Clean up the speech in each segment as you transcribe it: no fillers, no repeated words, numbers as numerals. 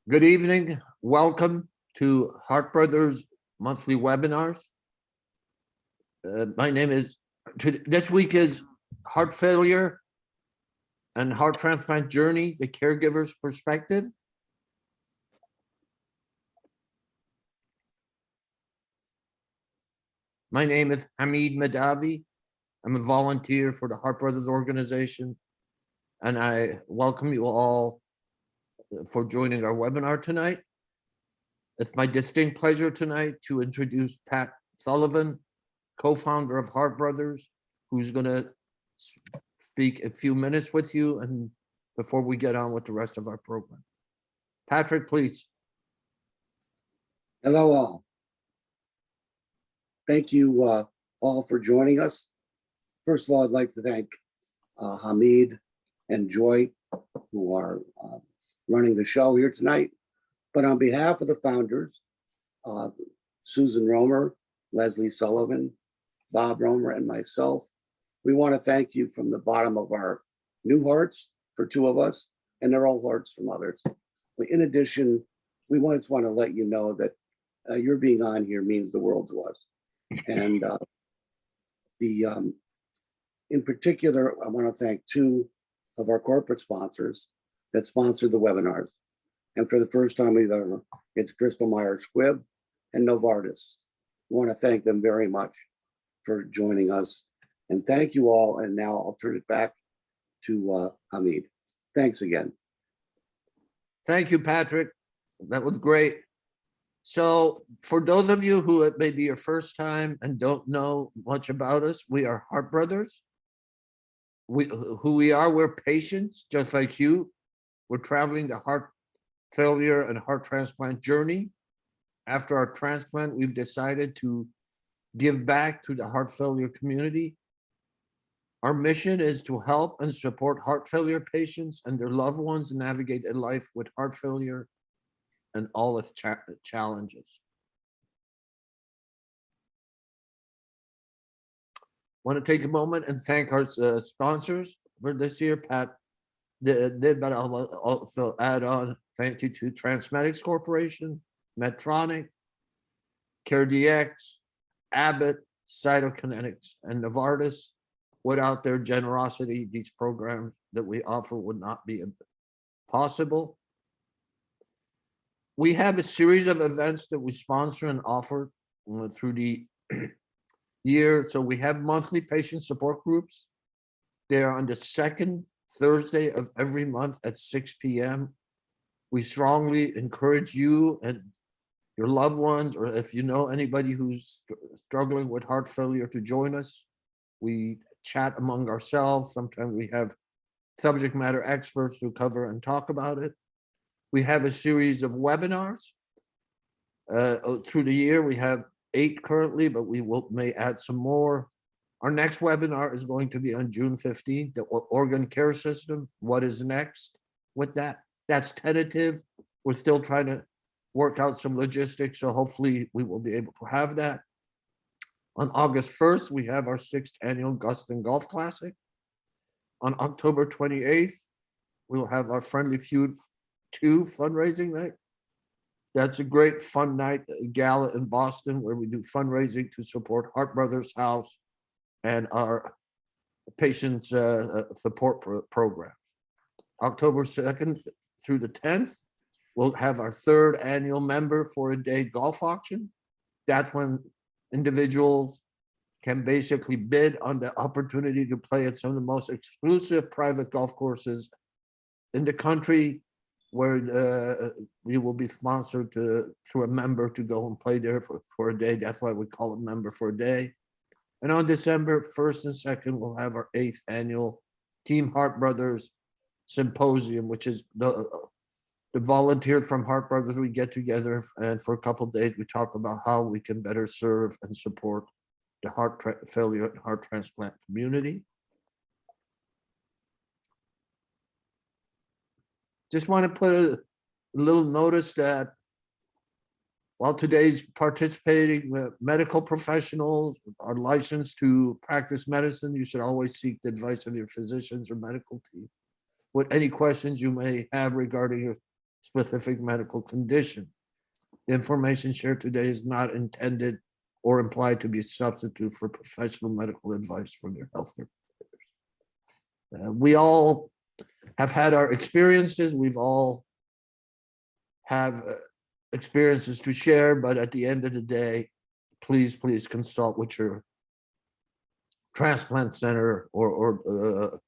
Good evening. Welcome to Heart Brothers monthly webinars. My name is, this week is Heart Failure and Heart Transplant Journey, the Caregiver's Perspective. My name is Hamid Madavi. I'm a volunteer for the Heart Brothers organization, and I welcome you all for joining our webinar tonight. It's my distinct pleasure tonight to introduce Pat Sullivan, co-founder of Heart Brothers, who's going to speak a few minutes with you and before we get on with the rest of our program. Patrick, please. Hello all. Thank you all for joining us. First of all, I'd like to thank Hamid and Joy, who are running the show here tonight. But on behalf of the founders, Susan Romer, Leslie Sullivan, Bob Romer, and myself, we want to thank you from the bottom of our new hearts for two of us and their old hearts from others. In addition, we just want to let you know that your being on here means the world to us. And in particular, I want to thank two of our corporate sponsors that sponsored the webinars. And for the first time we've ever, it's Crystal Meyer Squibb and Novartis. We want to thank them very much for joining us. And thank you all. And now I'll turn it back to Hamid. Thanks again. Thank you, Patrick. That was great. So for those of you who it may be your first time and don't know much about us, we are Heart Brothers. Who we are, we're patients just like you. We're traveling the heart failure and heart transplant journey. After our transplant, we've decided to give back to the heart failure community. Our mission is to help and support heart failure patients and their loved ones navigate a life with heart failure and all its challenges. I want to take a moment and thank our sponsors for this year. Pat did, but I'll also add on thank you to Transmedics Corporation, Medtronic, CareDx, Abbott, Cytokinetics, and Novartis. Without their generosity, these programs that we offer would not be possible. We have a series of events that we sponsor and offer through the year. So we have monthly patient support groups. They are on the second Thursday of every month at 6 p.m. We strongly encourage you and your loved ones, or if you know anybody who's struggling with heart failure, to join us. We chat among ourselves. Sometimes we have subject matter experts to cover and talk about it. We have a series of webinars through the year. We have 8 currently, but we may add some more. Our next webinar is going to be on June 15th, the organ care system. What is next with that? That's tentative. We're still trying to work out some logistics, so hopefully we will be able to have that. On August 1st, we have our 6th annual Guston Golf Classic. On October 28th, we will have our Friendly Feud 2 fundraising night. That's a great fun night, gala in Boston, where we do fundraising to support Heart Brothers House and our patients support programs. October 2nd through the 10th, we'll have our 3rd annual Member for a Day golf auction. That's when individuals can basically bid on the opportunity to play at some of the most exclusive private golf courses in the country, where we will be sponsored through a member to go and play there for a day. That's why we call it Member for a Day. And on December 1st and 2nd, we'll have our 8th annual Team Heart Brothers Symposium, which is the volunteers from Heart Brothers. We get together and for a couple of days, we talk about how we can better serve and support the heart failure and heart transplant community. Just want to put a little notice that while today's participating medical professionals are licensed to practice medicine, you should always seek the advice of your physicians or medical team with any questions you may have regarding your specific medical condition. The information shared today is not intended or implied to be a substitute for professional medical advice from your healthcare providers. We all have had our experiences. We've all have experiences to share, but at the end of the day, please consult with your transplant center or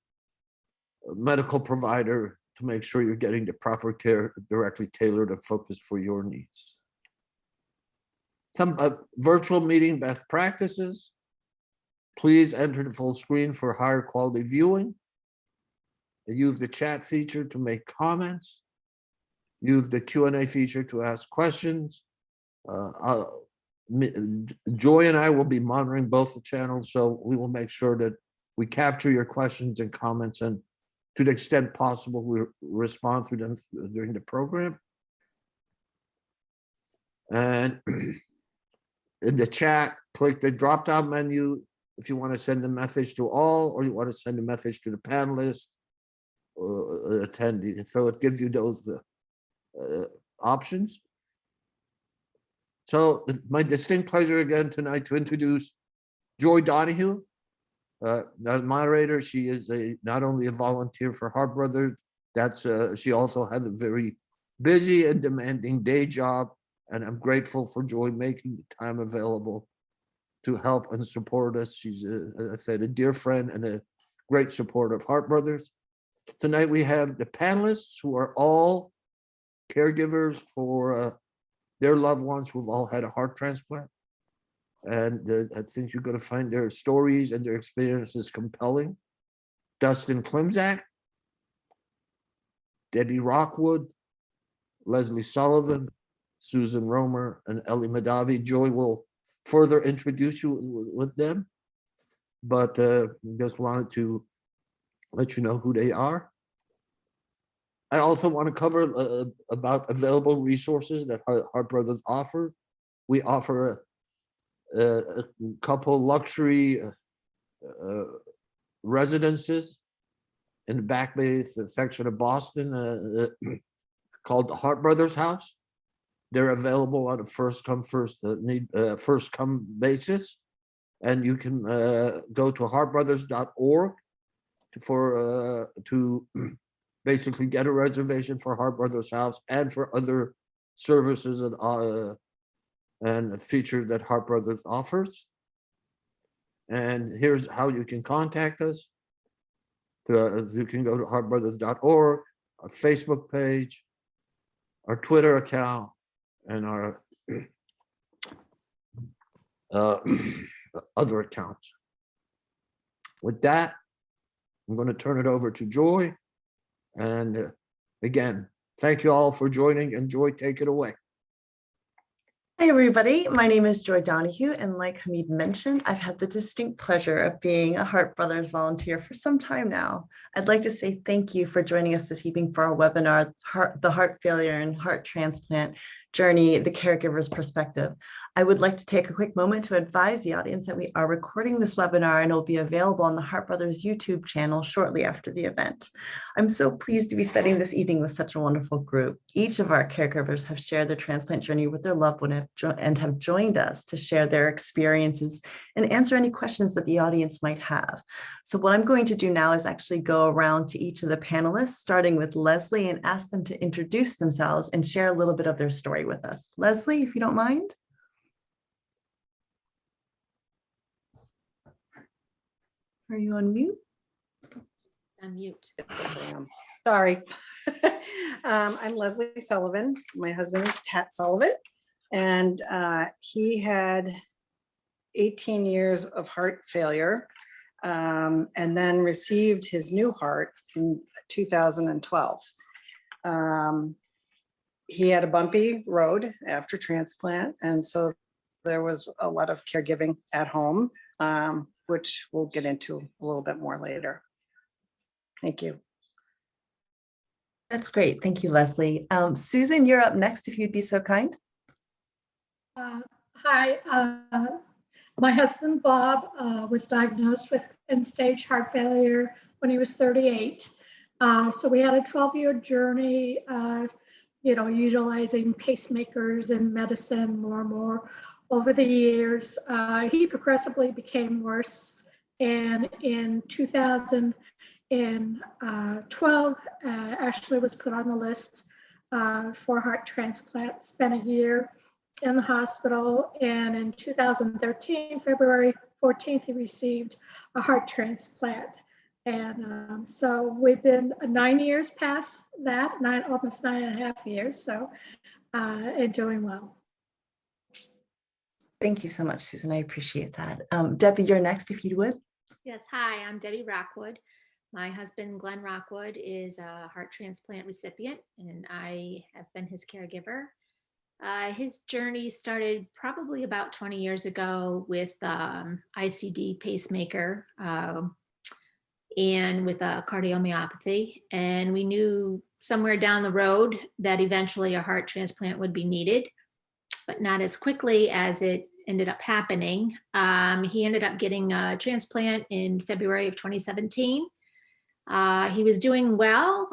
medical provider to make sure you're getting the proper care directly tailored and focused for your needs. Some virtual meeting best practices. Please enter the full screen for higher quality viewing. Use the chat feature to make comments. Use the Q&A feature to ask questions. Joy and I will be monitoring both the channels, so we will make sure that we capture your questions and comments, and to the extent possible, we respond to them during the program. And in the chat, click the drop-down menu if you want to send a message to all, or you want to send a message to the panelists or attendees. So it gives you those options. So it's my distinct pleasure again tonight to introduce Joy Donahue, the moderator. She is not only a volunteer for HeartBrothers, she also has a very busy and demanding day job, and I'm grateful for Joy making the time available to help and support us. She's, as I said, a dear friend and a great supporter of HeartBrothers. Tonight we have the panelists who are all caregivers for their loved ones who've all had a heart transplant. And I think you're going to find their stories and their experiences compelling. Dustin Klimczak, Debbie Rockwood, Leslie Sullivan, Susan Romer, and Ellie Madavi. Joy will further introduce you with them, but just wanted to let you know who they are. I also want to cover about available resources that HeartBrothers offer. We offer a couple luxury residences in the Back Bay section of Boston called the HeartBrothers House. They're available on a first come basis, and you can go to heartbrothers.org to basically get a reservation for HeartBrothers House and for other services and features that HeartBrothers offers. And here's how you can contact us. You can go to heartbrothers.org, our Facebook page, our Twitter account, and our other accounts. With that, I'm going to turn it over to Joy. And again, thank you all for joining, and Joy, take it away. Hi, everybody. My name is Joy Donahue, and like Hamid mentioned, I've had the distinct pleasure of being a HeartBrothers volunteer for some time now. I'd like to say thank you for joining us this evening for our webinar, The Heart Failure and Heart Transplant Journey, the Caregiver's Perspective. I would like to take a quick moment to advise the audience that we are recording this webinar and it will be available on the HeartBrothers YouTube channel shortly after the event. I'm so pleased to be spending this evening with such a wonderful group. Each of our caregivers have shared their transplant journey with their loved one and have joined us to share their experiences and answer any questions that the audience might have. So what I'm going to do now is actually go around to each of the panelists, starting with Leslie, and ask them to introduce themselves and share a little bit of their story with us. Leslie, if you don't mind. Are you on mute? On mute. Yes, I am. Sorry. I'm Leslie Sullivan. My husband is Pat Sullivan, and he had 18 years of heart failure and then received his new heart in 2012. He had a bumpy road after transplant, and so there was a lot of caregiving at home, which we'll get into a little bit more later. Thank you. That's great. Thank you, Leslie. Susan, you're up next, if you'd be so kind. Hi, my husband, Bob, was diagnosed with end-stage heart failure when he was 38. So we had a 12-year journey utilizing pacemakers and medicine more and more over the years. He progressively became worse. And in 2012, Ashley was put on the list for heart transplant, spent a year in the hospital. And in 2013, February 14th, he received a heart transplant. And so we've been 9 years past that, almost 9.5 years. So and doing well. Thank you so much, Susan. I appreciate that. Debbie, you're next, if you would. Yes, hi, I'm Debbie Rockwood. My husband, Glenn Rockwood, is a heart transplant recipient, and I have been his caregiver. His journey started probably about 20 years ago with ICD pacemaker and with a cardiomyopathy. And we knew somewhere down the road that eventually a heart transplant would be needed, but not as quickly as it ended up happening. He ended up getting a transplant in February of 2017. He was doing well,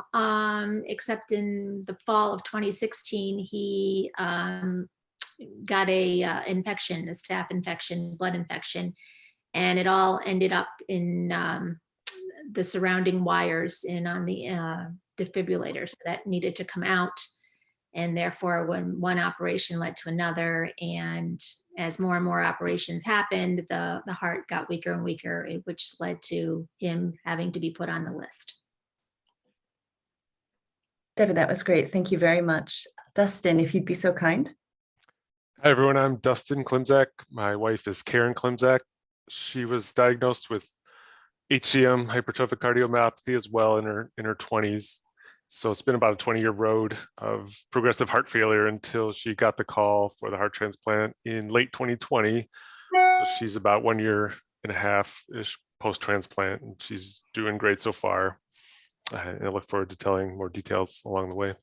except in the fall of 2016, he got a infection, a staph infection, blood infection, and it all ended up in the surrounding wires and on the defibrillators that needed to come out. And therefore, when one operation led to another, and as more and more operations happened, the heart got weaker and weaker, which led to him having to be put on the list. Debbie, that was great. Thank you very much. Dustin, if you'd be so kind. Hi, everyone. I'm Dustin Klimzak. My wife is Karen Klimzak. She was diagnosed with HCM, hypertrophic cardiomyopathy, as well in her 20s. So it's been about a 20-year road of progressive heart failure until she got the call for the heart transplant in late 2020. So she's about 1.5 years-ish post-transplant, and she's doing great so far. And I look forward to telling more details along the way.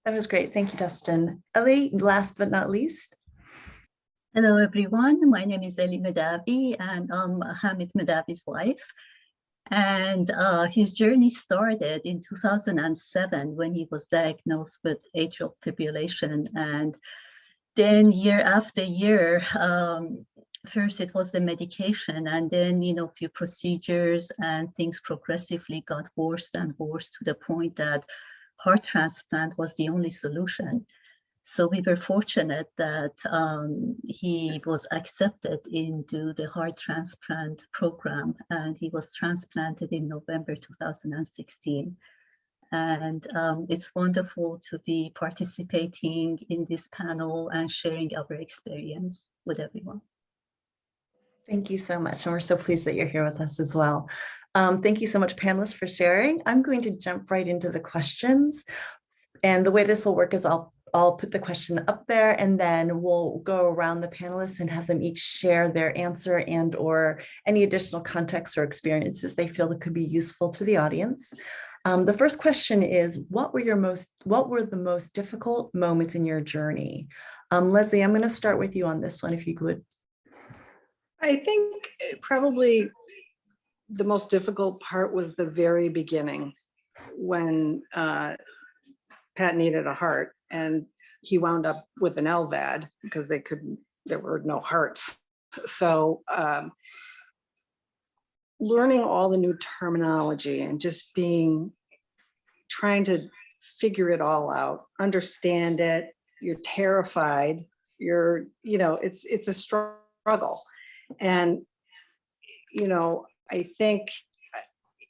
That was great. Thank you, Dustin. Ellie, last but not least. Hello, everyone. My name is Eli Medavi, and I'm Hamid Medavi's wife. And his journey started in 2007 when he was diagnosed with atrial fibrillation. And then year after year, first it was the medication, and then, a few procedures, and things progressively got worse and worse to the point that heart transplant was the only solution. So we were fortunate that he was accepted into the heart transplant program, and he was transplanted in November 2016. And it's wonderful to be participating in this panel and sharing our experience with everyone. Thank you so much. And we're so pleased that you're here with us as well. Thank you so much, panelists, for sharing. I'm going to jump right into the questions. And the way this will work is I'll put the question up there, and then we'll go around the panelists and have them each share their answer and or any additional context or experiences they feel that could be useful to the audience. The first question is, what were the most difficult moments in your journey? Leslie, I'm going to start with you on this one, if you would. I think probably the most difficult part was the very beginning, when Pat needed a heart, and he wound up with an LVAD because there were no hearts. So learning all the new terminology and just trying to figure it all out, understand it. You're terrified. It's a struggle. And, I think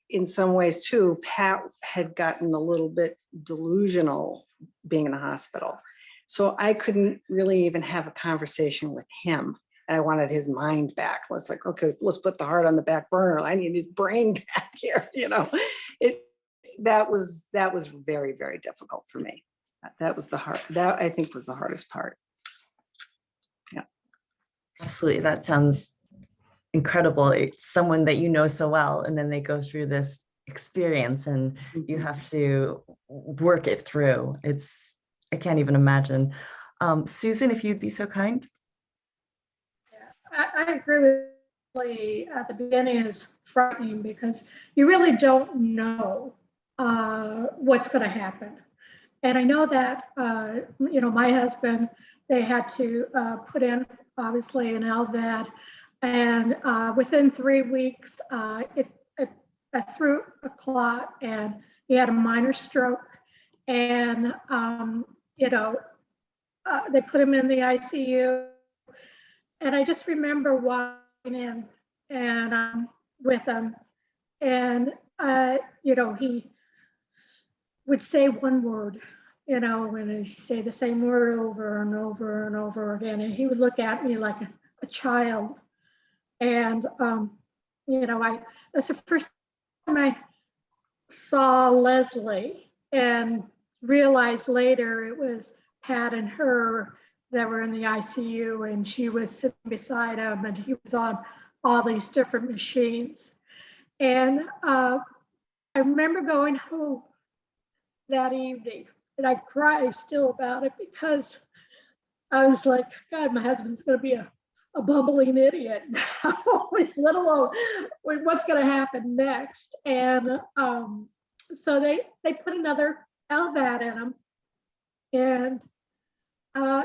in some ways too, Pat had gotten a little bit delusional being in the hospital. So I couldn't really even have a conversation with him. I wanted his mind back. It's like, okay, let's put the heart on the back burner. I need his brain back here. That was very, very difficult for me. That I think was the hardest part. Yeah. Absolutely. That sounds incredible. It's someone that you know so well, and then they go through this experience and you have to work it through. I can't even imagine. Susan, if you'd be so kind. Yeah, I agree with Lee. At the beginning is frightening because you really don't know what's going to happen. And I know that, my husband, they had to put in, obviously, an LVAD. And within 3 weeks, it threw a clot, and he had a minor stroke. And, they put him in the ICU. And I just remember walking in and with him. And, he would say one word, and he'd say the same word over and over and over again. And he would look at me like a child. And, that's the first time I saw Leslie, and realized later it was Pat and her that were in the ICU, and she was sitting beside him, and he was on all these different machines. And I remember going home that evening, and I cry still about it, because I was like, God, my husband's going to be a bumbling idiot now, let alone what's going to happen next. And so they put another LVAD in him, and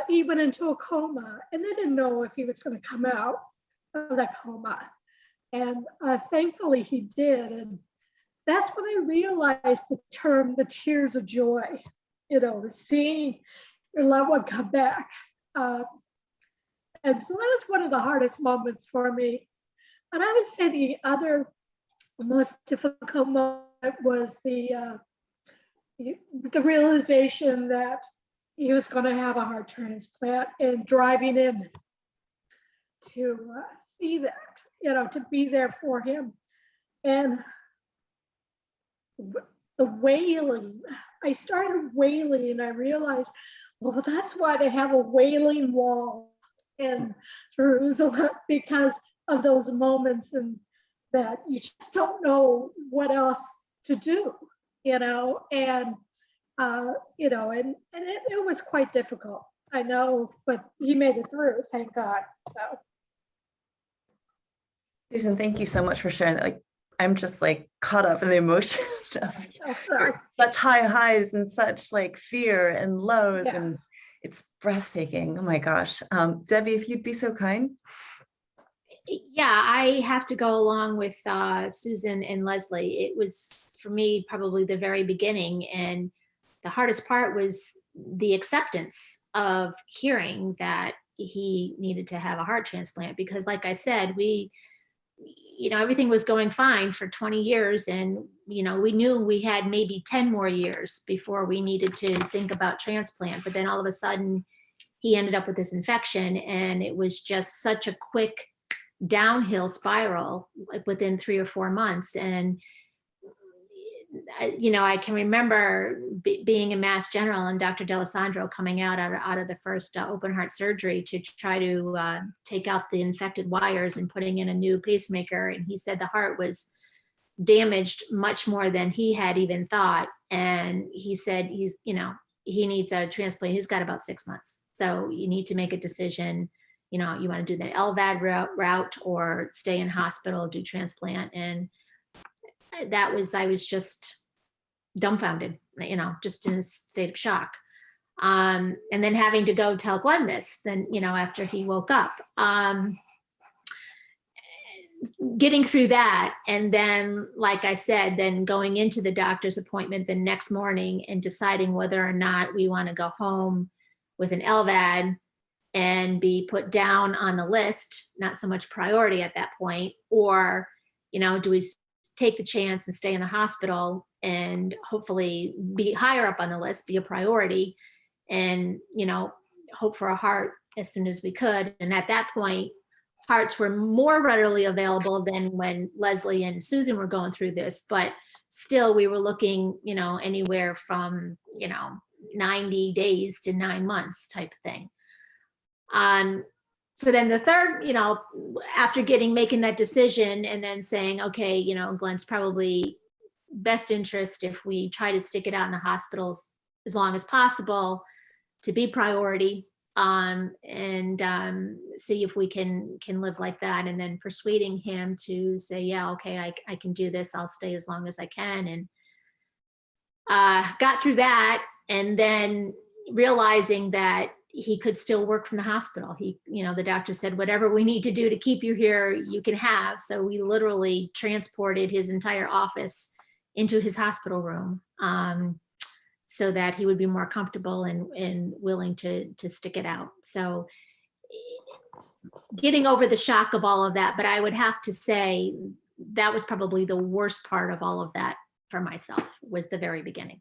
he went into a coma, and they didn't know if he was going to come out of that coma. And thankfully he did. And that's when I realized the term, the tears of joy, seeing your loved one come back. And so that was one of the hardest moments for me. And I would say the other most difficult moment was the realization that he was going to have a heart transplant, and driving in to see that, to be there for him. And the wailing, I started wailing, and I realized, well, that's why they have a wailing wall in Jerusalem, because of those moments, and that you just don't know what else to do, and it was quite difficult, I know, but he made it through, thank God. So, Susan, thank you so much for sharing that. Like, I'm just like caught up in the emotion of such high highs and such like fear and lows, Yeah. and it's breathtaking. Oh my gosh. Debbie, if you'd be so kind. Yeah, I have to go along with Susan and Leslie. It was, for me, probably the very beginning. And the hardest part was the acceptance of hearing that he needed to have a heart transplant. Because like I said, everything was going fine for 20 years. And, we knew we had maybe 10 more years before we needed to think about transplant. But then all of a sudden, he ended up with this infection. And it was just such a quick downhill spiral, like within 3 or 4 months. And I can remember being in Mass General and Dr. D'Alessandro coming out of the first open heart surgery to try to take out the infected wires and putting in a new pacemaker. And he said the heart was damaged much more than he had even thought. And he said he needs a transplant. He's got about 6 months. So you need to make a decision. You want to do the LVAD route or stay in hospital, do transplant. And I was just dumbfounded, just in a state of shock. And then having to go tell Glenn this, then, after he woke up, getting through that. And then, like I said, then going into the doctor's appointment the next morning and deciding whether or not we want to go home with an LVAD and be put down on the list, not so much priority at that point, or, do we take the chance and stay in the hospital and hopefully be higher up on the list, be a priority, and, hope for a heart as soon as we could. And at that point, hearts were more readily available than when Leslie and Susan were going through this, but still we were looking, anywhere from, 90 days to 9 months type thing. So then the third, after making that decision and then saying, okay, Glenn's probably best interest if we try to stick it out in the hospitals as long as possible to be priority, and see if we can live like that. And then persuading him to say, yeah, okay, I can do this. I'll stay as long as I can. And got through that. And then realizing that he could still work from the hospital. The doctor said, whatever we need to do to keep you here, you can have. So we literally transported his entire office into his hospital room, so that he would be more comfortable and willing to stick it out. So getting over the shock of all of that, but I would have to say that was probably the worst part of all of that for myself, was the very beginning.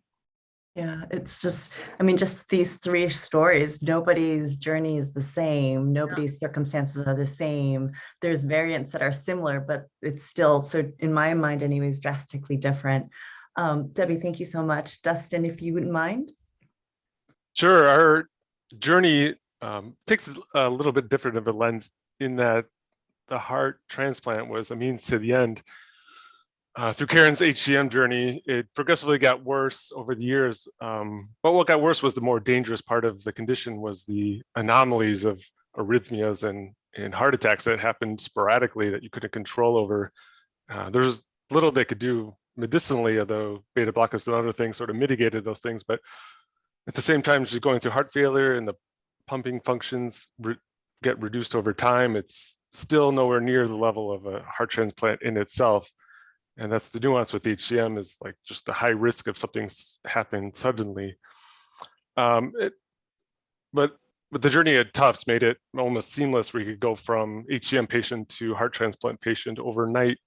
Yeah, it's just, just these three stories, nobody's journey is the same. Nobody's circumstances are the same. There's variants that are similar, but it's still, so in my mind anyways, drastically different. Debbie, thank you so much. Dustin, if you wouldn't mind. Sure. Our journey takes a little bit different of a lens, in that the heart transplant was a means to the end. Through Karen's HCM journey, it progressively got worse over the years. But what got worse was the more dangerous part of the condition, was the anomalies of arrhythmias and heart attacks that happened sporadically that you couldn't control over. There's little they could do medicinally, although beta blockers and other things sort of mitigated those things. But at the same time, she's going through heart failure and the pumping functions get reduced over time. It's still nowhere near the level of a heart transplant in itself. And that's the nuance with HCM, is like just the high risk of something happening suddenly. But the journey at Tufts made it almost seamless, where you could go from HCM patient to heart transplant patient overnight.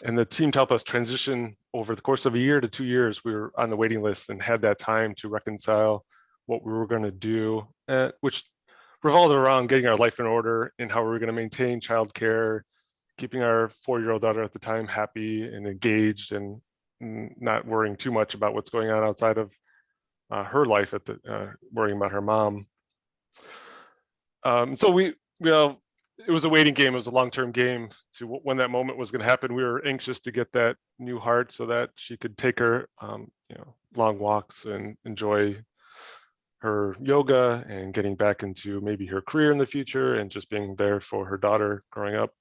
And the team to help us transition over the course of a year to 2 years, we were on the waiting list and had that time to reconcile what we were going to do, which revolved around getting our life in order and how we were going to maintain childcare, keeping our 4-year-old daughter at the time happy and engaged, and not worrying too much about what's going on outside of her life, worrying about her mom. So it was a waiting game. It was a long-term game to when that moment was going to happen. We were anxious to get that new heart so that she could take her, long walks and enjoy her yoga and getting back into maybe her career in the future, and just being there for her daughter growing up,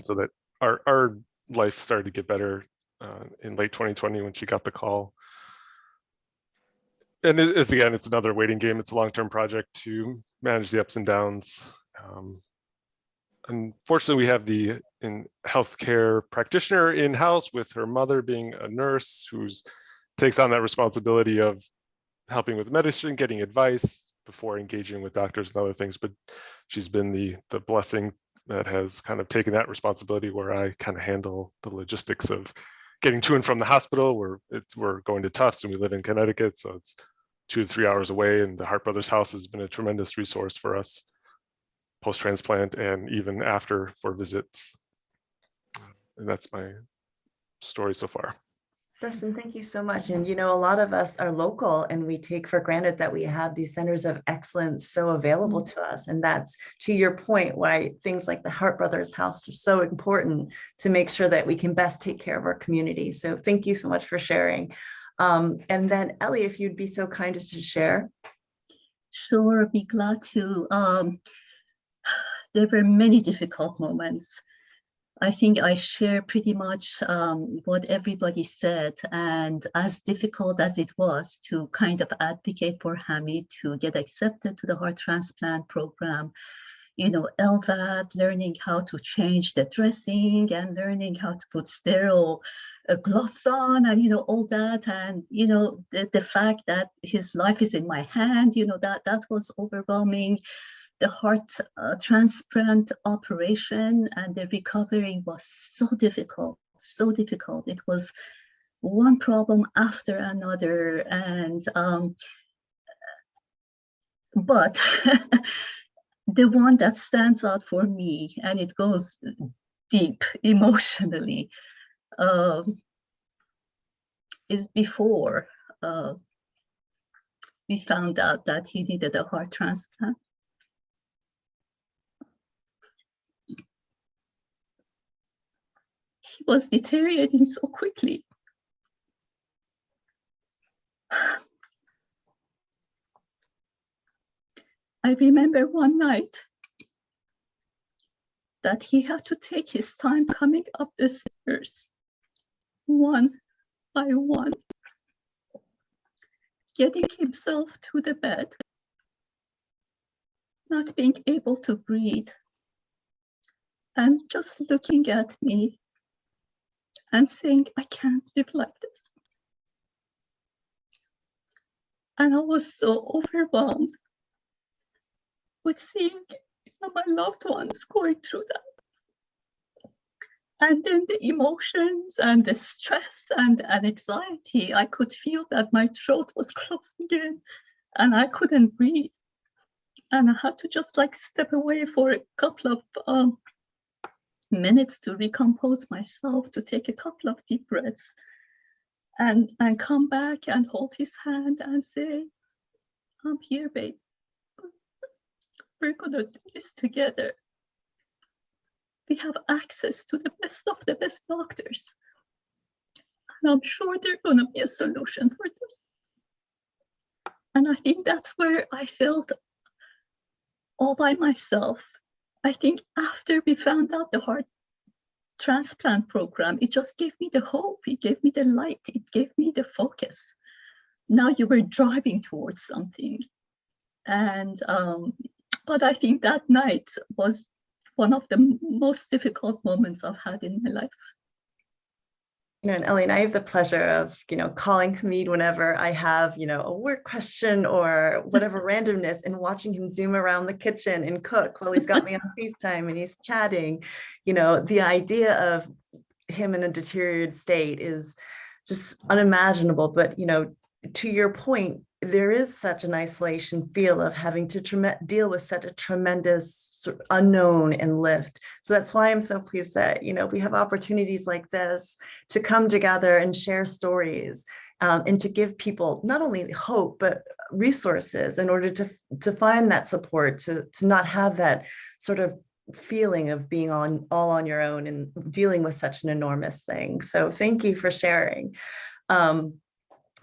so that our life started to get better in late 2020 when she got the call. And it's another waiting game. It's a long-term project to manage the ups and downs. Unfortunately, we have the healthcare practitioner in-house, with her mother being a nurse, who takes on that responsibility of helping with medicine, getting advice before engaging with doctors and other things. But she's been the blessing that has kind of taken that responsibility, where I kind of handle the logistics of getting to and from the hospital. We're going to Tufts, and we live in Connecticut, so it's 2 to 3 hours away. And the Hart Brothers House has been a tremendous resource for us post-transplant and even after, for visits. And that's my story so far. Dustin, thank you so much. And a lot of us are local, and we take for granted that we have these centers of excellence so available to us. And that's, to your point, why things like the Hart Brothers House are so important, to make sure that we can best take care of our community. So thank you so much for sharing. And then Ellie, if you'd be so kind as to share. Sure, I'd be glad to. There were many difficult moments. I think I share pretty much what everybody said, and as difficult as it was to kind of advocate for Hamid to get accepted to the heart transplant program, LVAD, learning how to change the dressing and learning how to put sterile gloves on, and all that, and the fact that his life is in my hand, that was overwhelming. The heart transplant operation and the recovery was so difficult, so difficult. It was one problem after another. And but the one that stands out for me, and it goes deep emotionally, is before we found out that he needed a heart transplant. He was deteriorating so quickly. I remember one night that he had to take his time coming up the stairs, one by one. getting himself to the bed, not being able to breathe, and just looking at me and saying, I can't live like this. And I was so overwhelmed with seeing my loved ones going through that. And then the emotions and the stress and anxiety, I could feel that my throat was closing in and I couldn't breathe. And I had to just like step away for a couple of minutes to recompose myself, to take a couple of deep breaths and come back and hold his hand and say, I'm here, babe. We're gonna do this together. We have access to the best of the best doctors. And I'm sure there's gonna be a solution for this. And I think that's where I felt all by myself. I think after we found out the heart transplant program, it just gave me the hope, it gave me the light, it gave me the focus. Now you were driving towards something. And, but I think that night was one of the most difficult moments I've had in my life. And Ellie and I have the pleasure of, calling Hamid whenever I have, a work question or whatever randomness, and watching him zoom around the kitchen and cook while he's got me on FaceTime and he's chatting. The idea of him in a deteriorated state is just unimaginable. But, to your point, there is such an isolation feel of having to deal with such a tremendous unknown and lift. So that's why I'm so pleased that, we have opportunities like this to come together and share stories and to give people not only hope, but resources in order to find that support, to not have that sort of feeling of being all on your own and dealing with such an enormous thing. So thank you for sharing.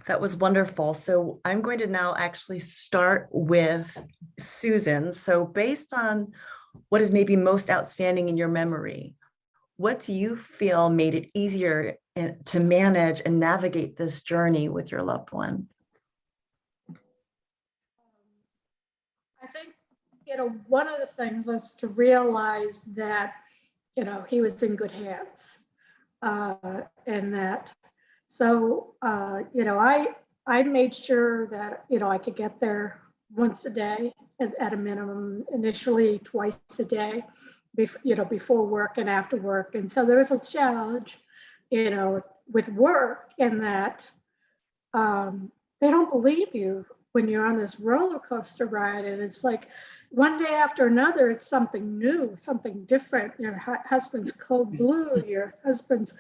That was wonderful. So I'm going to now actually start with Susan. So based on what is maybe most outstanding in your memory, what do you feel made it easier to manage and navigate this journey with your loved one? I think, one of the things was to realize that, he was in good hands, and that. So, I made sure that, I could get there once a day at a minimum, initially twice a day, before work and after work. And so there was a challenge, with work, in that they don't believe you when you're on this roller coaster ride. And it's like one day after another, it's something new, something different. Your husband's cold blue, your husband's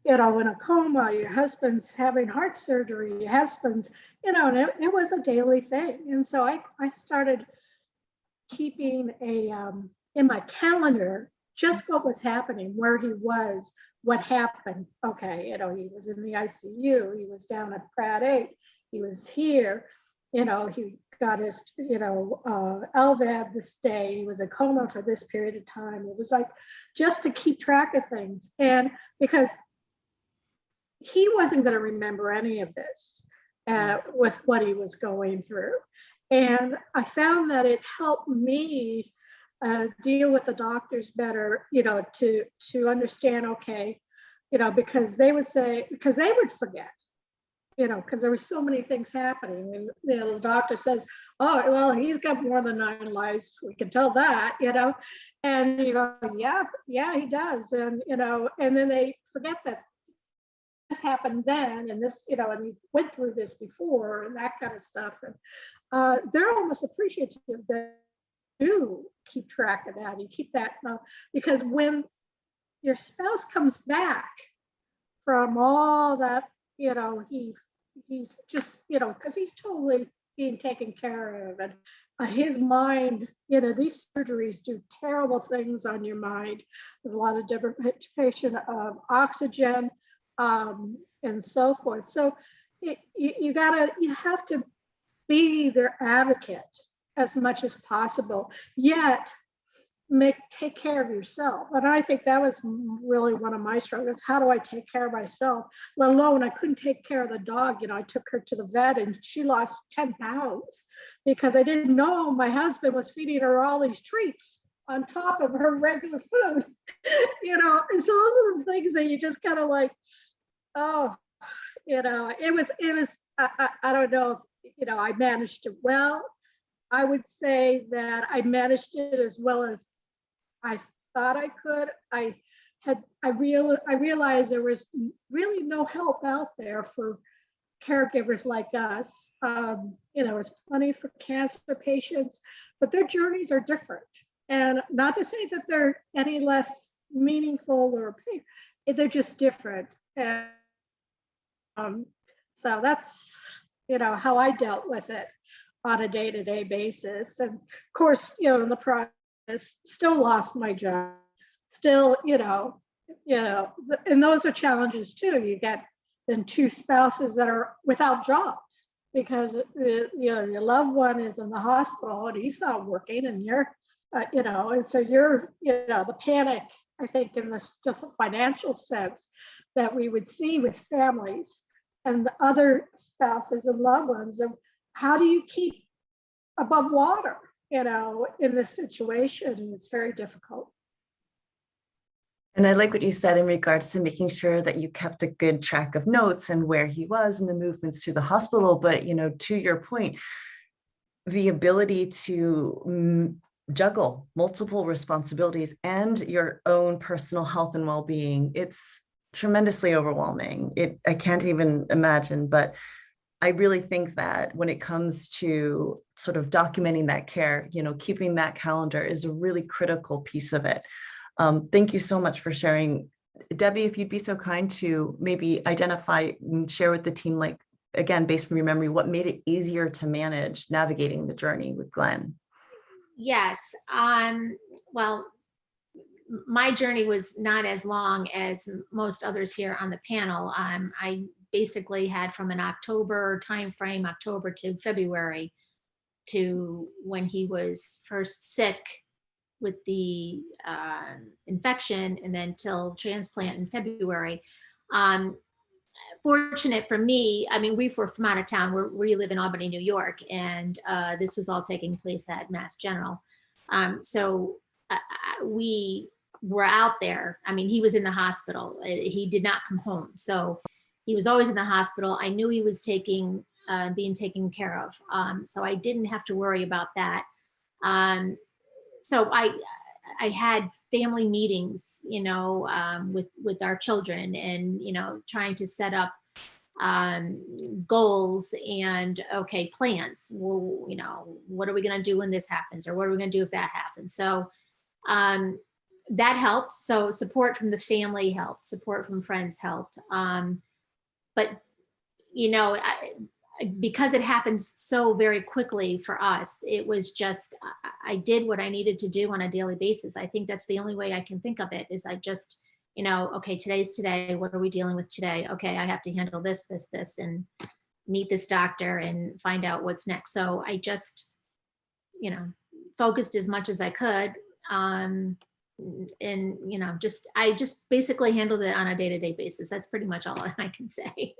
in a coma, your husband's having heart surgery, your husband's, and it was a daily thing. And so I started keeping in my calendar, just what was happening, where he was, what happened. Okay, he was in the ICU, he was down at Pratt 8, he was here, he got his, LVAD this day, he was in coma for this period of time. It was like, just to keep track of things. And because he wasn't going to remember any of this with what he was going through. And I found that it helped me deal with the doctors better, to understand, okay, because they would say, because they would forget, because there were so many things happening. And the doctor says, oh, well, he's got more than 9 lives. We can tell that, and you go, yeah, he does. And, and then they forget that this happened then, and this, and he went through this before, and that kind of stuff. And they're almost appreciative that you keep track of that. You keep that, because when your spouse comes back from all that, he's just, because he's totally being taken care of, and his mind, these surgeries do terrible things on your mind. There's a lot of deprivation of oxygen, and so forth. So you have to be their advocate as much as possible. Yet take care of yourself. And I think that was really one of my struggles. How do I take care of myself? Let alone I couldn't take care of the dog. I took her to the vet and she lost 10 pounds because I didn't know my husband was feeding her all these treats on top of her regular food. And so those are the things that you just kind of like, oh, it was, I don't know if, I managed it well. I would say that I managed it as well as I thought I could. I realized there was really no help out there for caregivers like us. There's plenty for cancer patients, but their journeys are different. And not to say that they're any less meaningful or they're just different. And so that's, how I dealt with it on a day-to-day basis. And of course, in the process, still lost my job, still, and those are challenges too. You get then two spouses that are without jobs because your loved one is in the hospital and he's not working, and you're, and so you're, the panic, I think, in this just a financial sense that we would see with families and the other spouses and loved ones, and how do you keep above water, in this situation? And it's very difficult. And I like what you said in regards to making sure that you kept a good track of notes and where he was and the movements to the hospital. But, to your point, the ability to juggle multiple responsibilities and your own personal health and well-being, it's tremendously overwhelming. I can't even imagine, but I really think that when it comes to sort of documenting that care, keeping that calendar is a really critical piece of it. Thank you so much for sharing. Debbie, if you'd be so kind to maybe identify and share with the team, like, again, based from your memory, what made it easier to manage navigating the journey with Glenn? Yes. Well, my journey was not as long as most others here on the panel. I basically had from an October timeframe, October to February, to when he was first sick with the infection, and then till transplant in February. Fortunate for me, we were from out of town. We live in Albany, New York, and this was all taking place at Mass General. So we were out there. He was in the hospital. He did not come home. So he was always in the hospital. I knew he was being taken care of. So I didn't have to worry about that. So I had family meetings, with our children, and, trying to set up goals and plans. Well, what are we going to do when this happens, or what are we going to do if that happens? So that helped. So support from the family helped, support from friends helped. But, because it happened so very quickly for us, it was just, I did what I needed to do on a daily basis. I think that's the only way I can think of it, is I just, okay, today's today. What are we dealing with today? Okay, I have to handle this, and meet this doctor and find out what's next. So I just, focused as much as I could. And, I just basically handled it on a day-to-day basis. That's pretty much all I can say.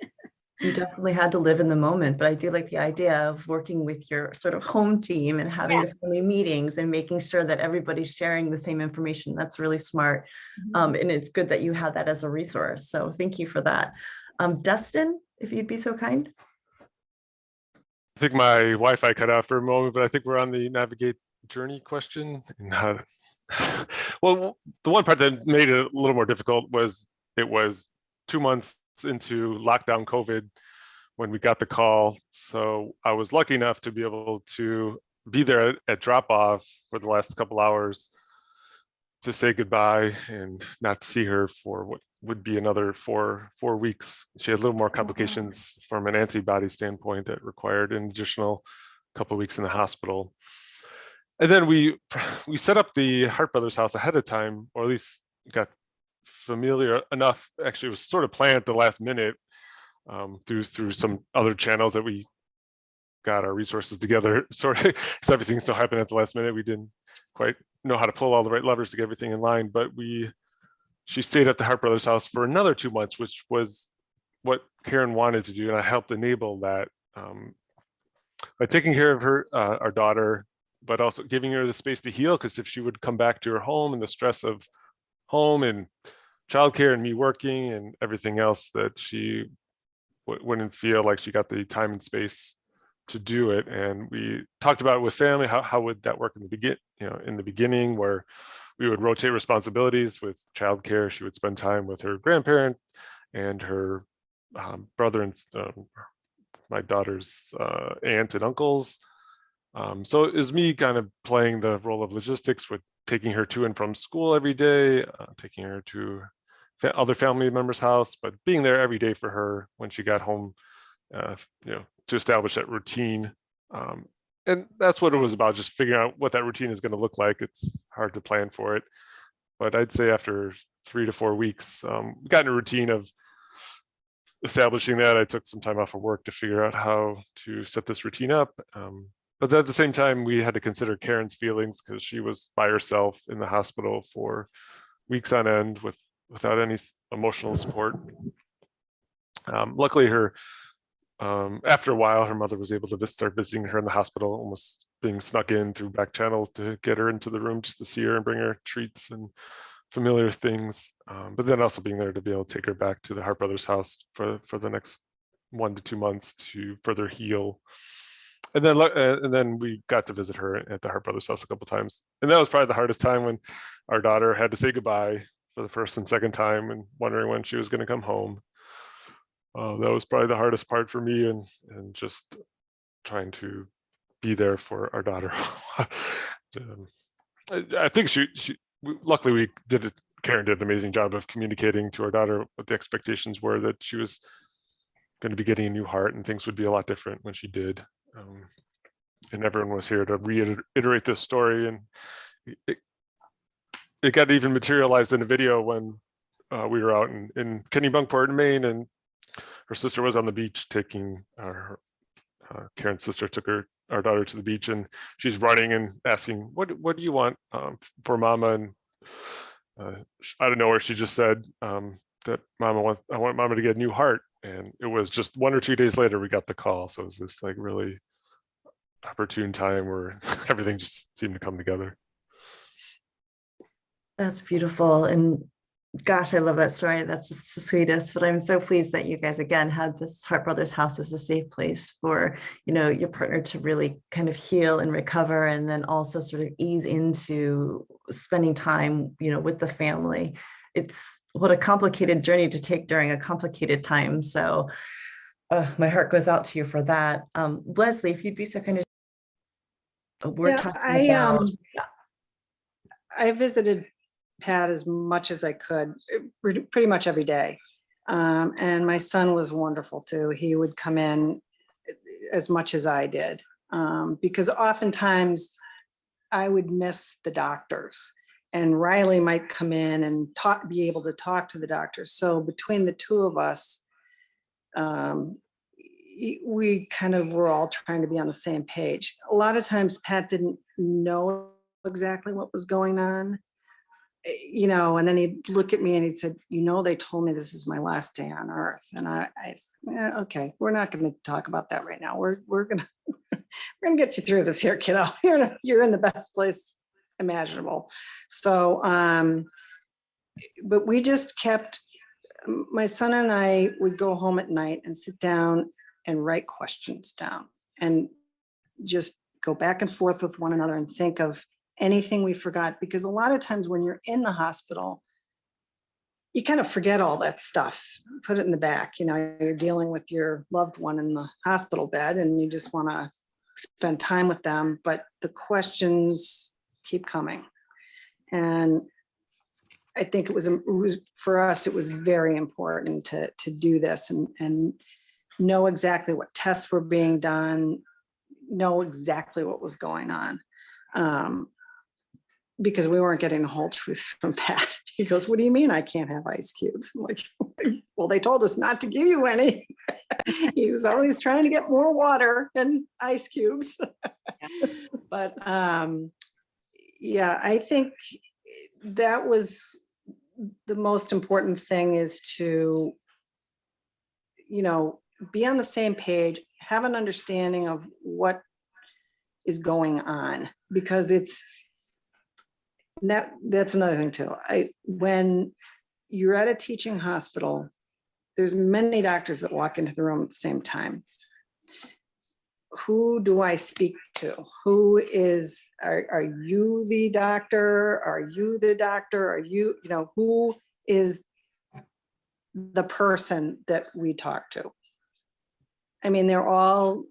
You definitely had to live in the moment, but I do like the idea of working with your sort of home team and having the family meetings and making sure that everybody's sharing the same information. That's really smart. And it's good that you had that as a resource. So thank you for that. Dustin, if you'd be so kind. I think my Wi-Fi cut out for a moment, but I think we're on the navigate journey question. Well, the one part that made it a little more difficult was it was 2 months into lockdown COVID when we got the call. So I was lucky enough to be able to be there at drop off for the last couple hours to say goodbye and not see her for what would be another four weeks. She had a little more complications from an antibody standpoint that required an additional couple of weeks in the hospital. And then we set up the Hart Brothers house ahead of time, or at least got familiar enough. Actually, it was sort of planned at the last minute through some other channels that we got our resources together, sort of, because everything still happened at the last minute. We didn't quite know how to pull all the right levers to get everything in line, but she stayed at the Hart Brothers house for another 2 months, which was what Karen wanted to do, and I helped enable that by taking care of her, our daughter, but also giving her the space to heal. Because if she would come back to her home and the stress of home and childcare and me working and everything else, that she wouldn't feel like she got the time and space to do it. And we talked about it with family, how would that work in the beginning, where we would rotate responsibilities with childcare. She would spend time with her grandparent and her brother and my daughter's aunt and uncles. So it was me kind of playing the role of logistics with taking her to and from school every day, taking her to other family members' house, but being there every day for her when she got home, to establish that routine. And that's what it was about, just figuring out what that routine is going to look like. It's hard to plan for it, but I'd say after 3 to 4 weeks, we got in a routine of establishing that. I took some time off of work to figure out how to set this routine up. But at the same time, we had to consider Karen's feelings, because she was by herself in the hospital for weeks on end without any emotional support. Luckily, after a while, her mother was able to start visiting her in the hospital, almost being snuck in through back channels to get her into the room just to see her and bring her treats and familiar things. But then also being there to be able to take her back to the Hart Brothers house for the next 1 to 2 months to further heal. And then we got to visit her at the Hart Brothers house a couple of times. And that was probably the hardest time, when our daughter had to say goodbye for the first and second time and wondering when she was going to come home. That was probably the hardest part for me, and just trying to be there for our daughter. I think luckily Karen did an amazing job of communicating to our daughter what the expectations were, that she was going to be getting a new heart and things would be a lot different when she did. And everyone was here to reiterate this story, and it got even materialized in a video when we were out in Kennebunkport, Maine, and her sister was on the beach taking Karen's sister took our daughter to the beach, and she's running and asking, what do you want for mama? And out of nowhere, she just said that I want mama to get a new heart. And it was just 1 or 2 days later, we got the call. So it was this like really opportune time where everything just seemed to come together. That's beautiful. And gosh, I love that story. That's just the sweetest. But I'm so pleased that you guys again had this Hart Brothers house as a safe place for, your partner to really kind of heal and recover, and then also sort of ease into spending time, with the family. It's what a complicated journey to take during a complicated time. So my heart goes out to you for that. Leslie, if you'd be so kind of, we're talking about. I visited Pat as much as I could, pretty much every day. And my son was wonderful too. He would come in as much as I did, because oftentimes I would miss the doctors, and Riley might come in and be able to talk to the doctors. So between the two of us, we kind of were all trying to be on the same page. A lot of times Pat didn't know exactly what was going on, and then he'd look at me and he'd said, they told me this is my last day on earth. And I said, okay, we're not going to talk about that right now. We're going to get you through this here, kiddo. You're in the best place imaginable. So, but we just kept, my son and I would go home at night and sit down and write questions down and just go back and forth with one another and think of anything we forgot. Because a lot of times when you're in the hospital, you kind of forget all that stuff, put it in the back. You're dealing with your loved one in the hospital bed and you just want to spend time with them, but the questions keep coming. And I think it was for us, it was very important to do this and know exactly what tests were being done, know exactly what was going on. because we weren't getting the whole truth from Pat. He goes, what do you mean I can't have ice cubes? I'm like, well, they told us not to give you any. He was always trying to get more water and ice cubes. But yeah, I think that was the most important thing, is to, you know, be on the same page, have an understanding of what is going on, because that's another thing too. When you're at a teaching hospital, there's many doctors that walk into the room at the same time. Who do I speak to? Who is, are you the doctor? Are you the doctor? Are you, you know, who is the person that we talk to? I mean, they're all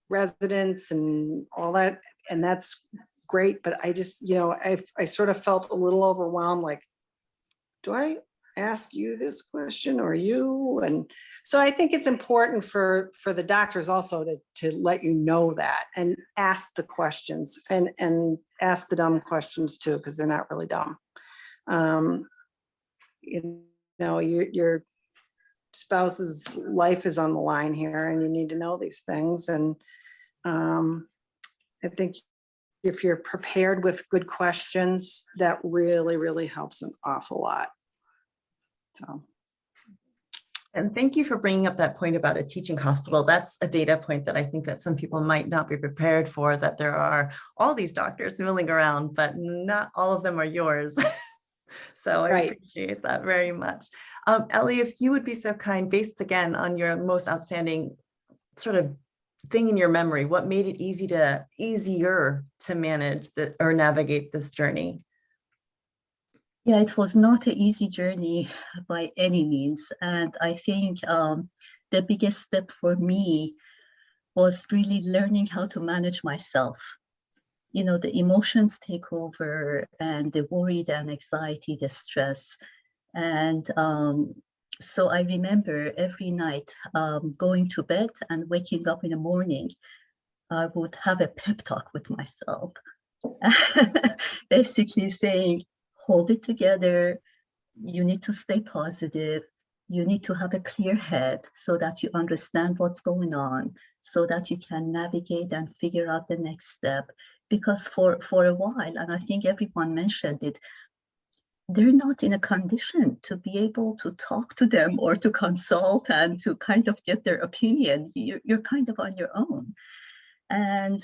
residents and all that, and that's great, but I just, you know, I sort of felt a little overwhelmed, like, do I ask you this question or you? And so I think it's important for the doctors also to let you know that, and ask the questions, and ask the dumb questions too, because they're not really dumb. You know, your spouse's life is on the line here, and you need to know these things. And I think if you're prepared with good questions, that really, really helps an awful lot. So. And thank you for bringing up that point about a teaching hospital. That's a data point that I think that some people might not be prepared for, that there are all these doctors milling around, but not all of them are yours. So I appreciate that very much. Ellie, if you would be so kind, based again on your most outstanding sort of thing in your memory, what made it easier to manage or navigate this journey? Yeah, it was not an easy journey by any means. And I think the biggest step for me was really learning how to manage myself. You know, the emotions take over, and the worry, the anxiety, the stress. And so I remember every night going to bed and waking up in the morning, I would have a pep talk with myself, basically saying, hold it together, you need to stay positive, you need to have a clear head so that you understand what's going on, so that you can navigate and figure out the next step. Because for a while, and I think everyone mentioned it, they're not in a condition to be able to talk to them or to consult and to kind of get their opinion. You're kind of on your own. And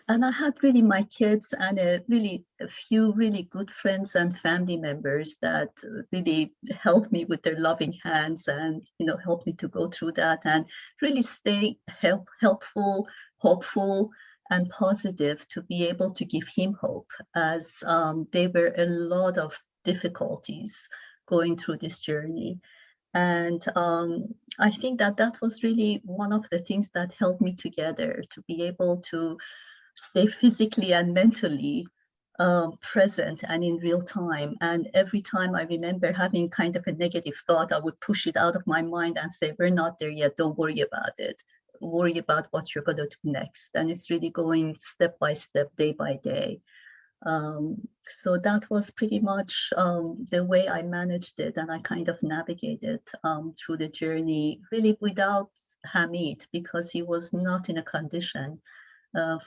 I had really my kids and a few really good friends and family members that really helped me with their loving hands, and, you know, helped me to go through that and really stay helpful, hopeful, and positive, to be able to give him hope, as there were a lot of difficulties going through this journey. And I think that was really one of the things that held me together, to be able to stay physically and mentally present and in real time. And every time I remember having kind of a negative thought, I would push it out of my mind and say, we're not there yet, don't worry about it. Worry about what you're going to do next. And it's really going step by step, day by day. So that was pretty much the way I managed it, and I kind of navigated through the journey, really without Hamid, because he was not in a condition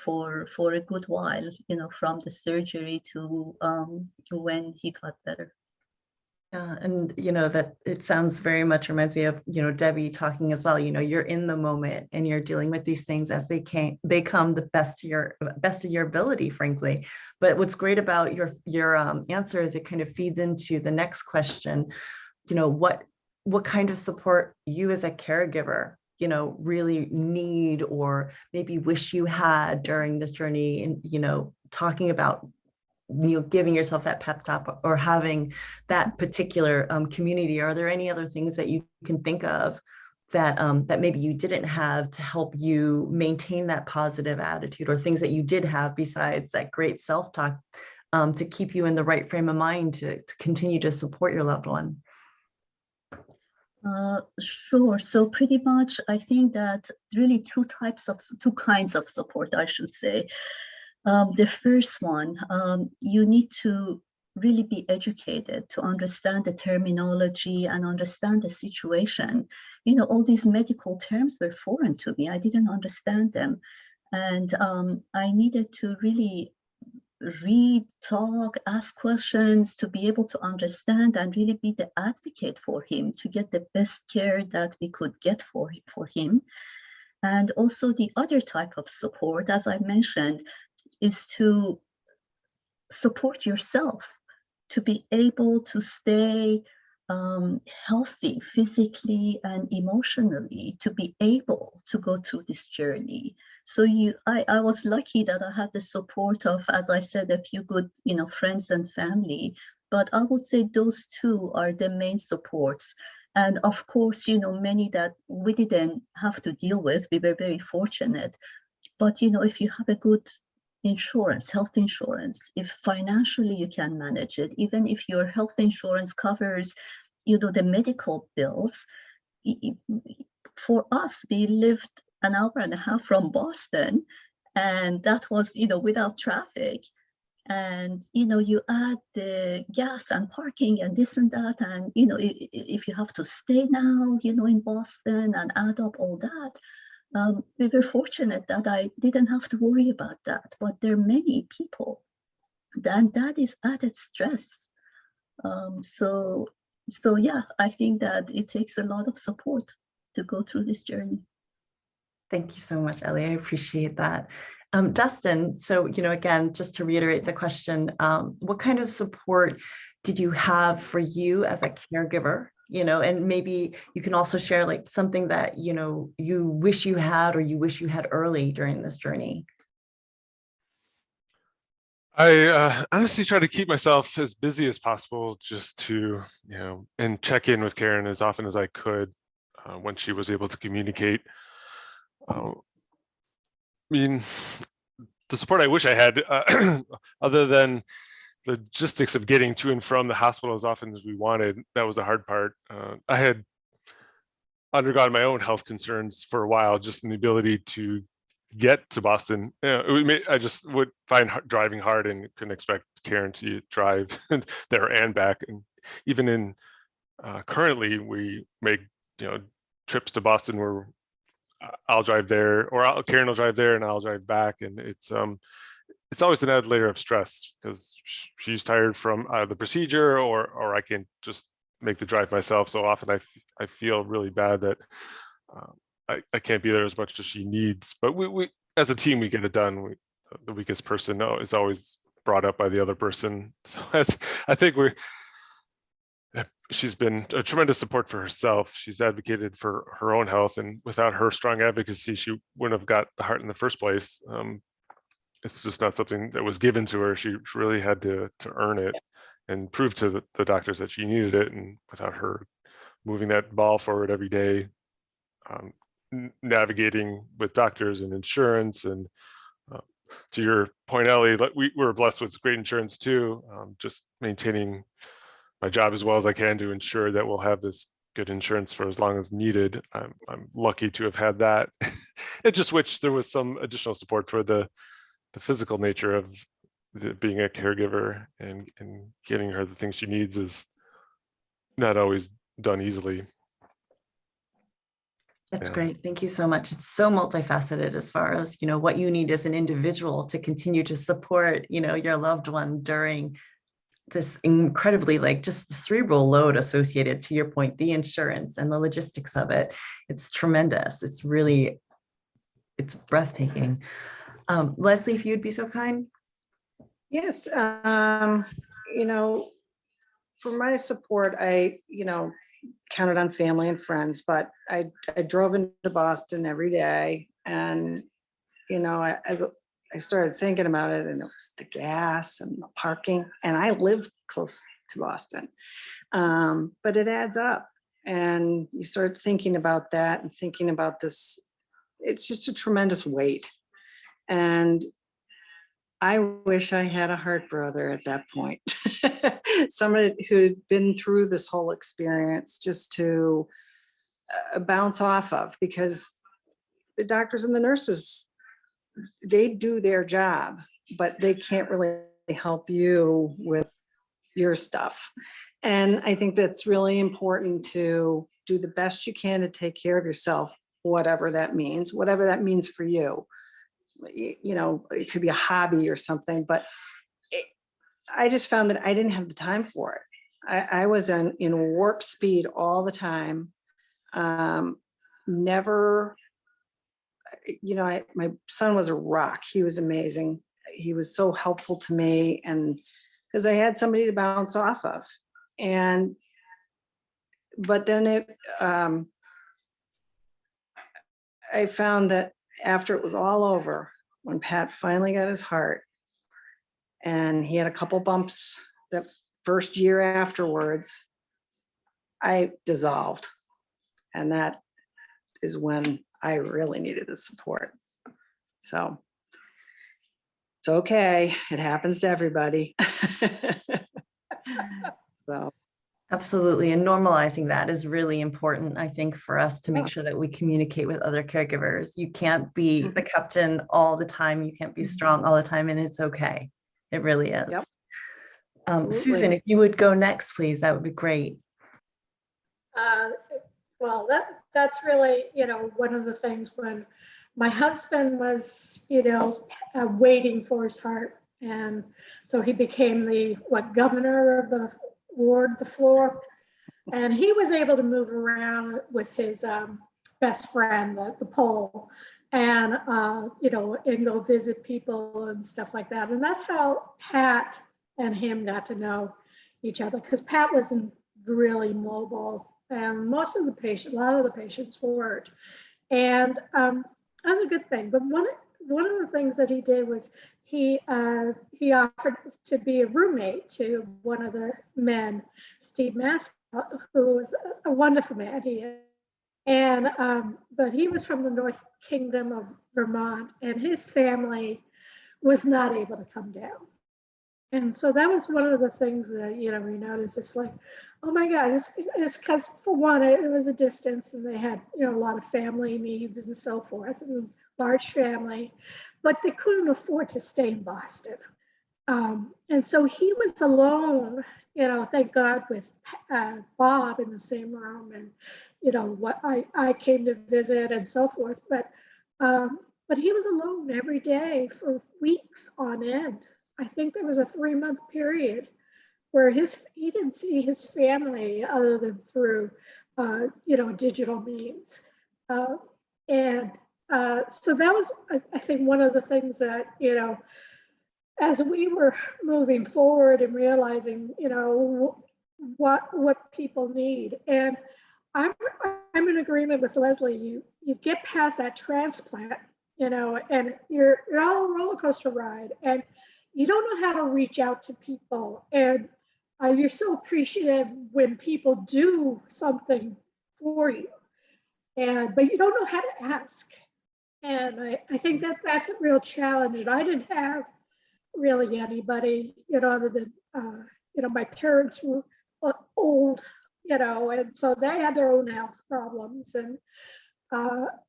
for a good while, you know, from the surgery to when he got better. Yeah, and you know, that it sounds very much reminds me of, you know, Debbie talking as well. You know, you're in the moment and you're dealing with these things as they come the best of your ability, frankly. But what's great about your answer is it kind of feeds into the next question. You know, what kind of support you as a caregiver, you know, really need, or maybe wish you had during this journey, and, you know, talking about, you know, giving yourself that pep talk or having that particular community. Are there any other things that you can think of that that maybe you didn't have to help you maintain that positive attitude, or things that you did have besides that great self-talk to keep you in the right frame of mind to continue to support your loved one? Sure. So pretty much, I think that really two kinds of support, I should say. The first one, you need to really be educated to understand the terminology and understand the situation. You know, all these medical terms were foreign to me. I didn't understand them. And I needed to really read, talk, ask questions to be able to understand and really be the advocate for him to get the best care that we could get for him. And also the other type of support, as I mentioned, is to support yourself, to be able to stay healthy physically and emotionally, to be able to go through this journey. So I was lucky that I had the support of, as I said, a few good, friends and family, but I would say those two are the main supports. And of course, many that we didn't have to deal with, we were very fortunate. But, if you have a good insurance, health insurance, if financially you can manage it, even if your health insurance covers, the medical bills. For us, we lived an hour and a half from Boston, and that was, without traffic. And, you add the gas and parking and this and that. And, if you have to stay now, in Boston and add up all that, we were fortunate that I didn't have to worry about that. But there are many people that is added stress. So yeah, I think that it takes a lot of support to go through this journey. Thank you so much, Ellie. I appreciate that. Dustin, so, again, just to reiterate the question, what kind of support did you have for you as a caregiver? And maybe you can also share like something that, you wish you had or you wish you had early during this journey. I honestly try to keep myself as busy as possible, just to, and check in with Karen as often as I could when she was able to communicate. I mean, the support I wish I had, other than the logistics of getting to and from the hospital as often as we wanted, that was the hard part. I had undergone my own health concerns for a while, just in the ability to get to Boston. I just would find driving hard and couldn't expect Karen to drive there and back. And even in currently, we make trips to Boston where I'll drive there, or Karen will drive there and I'll drive back, and it's always an added layer of stress because she's tired from the procedure, or I can't just make the drive myself. So often I feel really bad that I can't be there as much as she needs. But we as a team, we get it done. The weakest person is always brought up by the other person. So I think she's been a tremendous support for herself. She's advocated for her own health, and without her strong advocacy, she wouldn't have got the heart in the first place. It's just not something that was given to her. She really had to earn it and prove to the doctors that she needed it. And without her moving that ball forward every day, navigating with doctors and insurance, and to your point, Ellie, we're blessed with great insurance too. Just maintaining my job as well as I can to ensure that we'll have this good insurance for as long as needed. I'm lucky to have had that. I just wish there was some additional support for the physical nature of being a caregiver, and getting her the things she needs is not always done easily. That's Yeah. great. Thank you so much. It's so multifaceted as far as, what you need as an individual to continue to support, your loved one during this incredibly, just the cerebral load associated, to your point, the insurance and the logistics of it. It's tremendous. It's breathtaking. Leslie, if you'd be so kind. Yes, for my support, I, counted on family and friends, but I drove into Boston every day, and, as I started thinking about it, and it was the gas and the parking, and I live close to Boston, but it adds up, and you start thinking about that and thinking about this. It's just a tremendous weight, and I wish I had a heart brother at that point. Somebody who'd been through this whole experience just to bounce off of, because the doctors and the nurses, they do their job, but they can't really help you with your stuff. And I think that's really important to do the best you can to take care of yourself, whatever that means for you. You know, it could be a hobby or something, but I just found that I didn't have the time for it. I was in warp speed all the time. Never, you know, my son was a rock. He was amazing. He was so helpful to me, and because I had somebody to bounce off of. And, but then I found that after it was all over, when Pat finally got his heart, and he had a couple bumps that first year afterwards, I dissolved. And that is when I really needed the support. So it's okay. It happens to everybody. So. Absolutely. And normalizing that is really important, I think, for us to make sure that we communicate with other caregivers. You can't be the captain all the time. You can't be strong all the time, and it's okay. It really is. Yep. Susan, if you would go next, please, that would be great. Well, that's really, you know, one of the things when my husband was, you know, waiting for his heart. And so he became the governor of the ward, the floor. And he was able to move around with his best friend, the pole, and, you know, and go visit people and stuff like that. And that's how Pat and him got to know each other, because Pat wasn't really mobile. And most of the patients, a lot of the patients weren't. And that was a good thing. But one of the things that he did was he offered to be a roommate to one of the men, Steve Mascott, who was a wonderful man. He is. And but he was from the North Kingdom of Vermont, and his family was not able to come down. And so that was one of the things that, you know, we noticed. It's like, oh my God, it's because, for one, it was a distance, and they had, you know, a lot of family needs and so forth, and large family, but they couldn't afford to stay in Boston. And so he was alone, you know, thank God, with Bob in the same room, and, you know, what I came to visit and so forth, but he was alone every day for weeks on end. I think there was a 3-month period where he didn't see his family other than through, you know, digital means. So that was, I think, one of the things that, you know, as we were moving forward and realizing, you know, what people need. And I'm in agreement with Leslie. You get past that transplant, you know, and you're on a roller coaster ride, and you don't know how to reach out to people. And you're so appreciative when people do something for you, but you don't know how to ask. And I think that's a real challenge. And I didn't have really anybody, you know, other than, you know, my parents were old, you know, and so they had their own health problems. And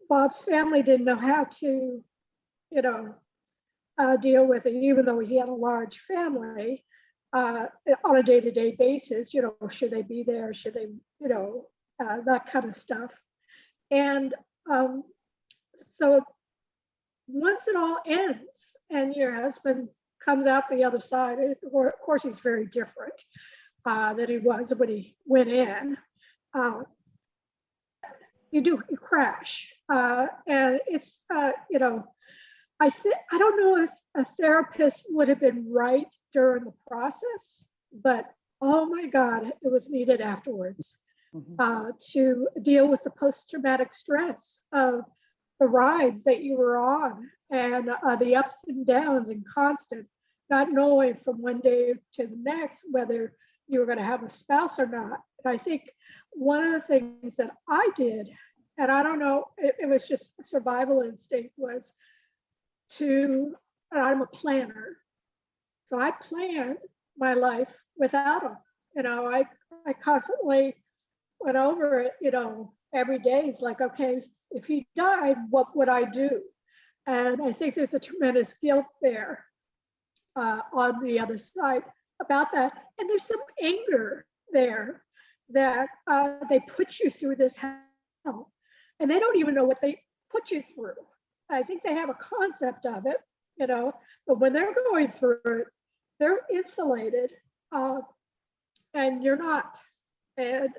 Bob's family didn't know how to, you know, deal with it, even though he had a large family, on a day-to-day basis. You know, should they be there? Should they, you know, that kind of stuff. And so once it all ends and your husband comes out the other side, of course he's very different than he was when he went in. You crash, and it's, you know, I don't know if a therapist would have been right during the process, but oh my God, it was needed afterwards. To deal with the post-traumatic stress of the ride that you were on, and the ups and downs, and constant not knowing from one day to the next whether you were going to have a spouse or not. And I think one of the things that I did, and I don't know, it was just a survival instinct, was I'm a planner. So I planned my life without him. You know, I constantly went over it, you know, every day. It's like, okay, if he died, what would I do? And I think there's a tremendous guilt there on the other side about that. And there's some anger there that they put you through this hell and they don't even know what they put you through. I think they have a concept of it, you know, but when they're going through it, they're insulated and you're not. And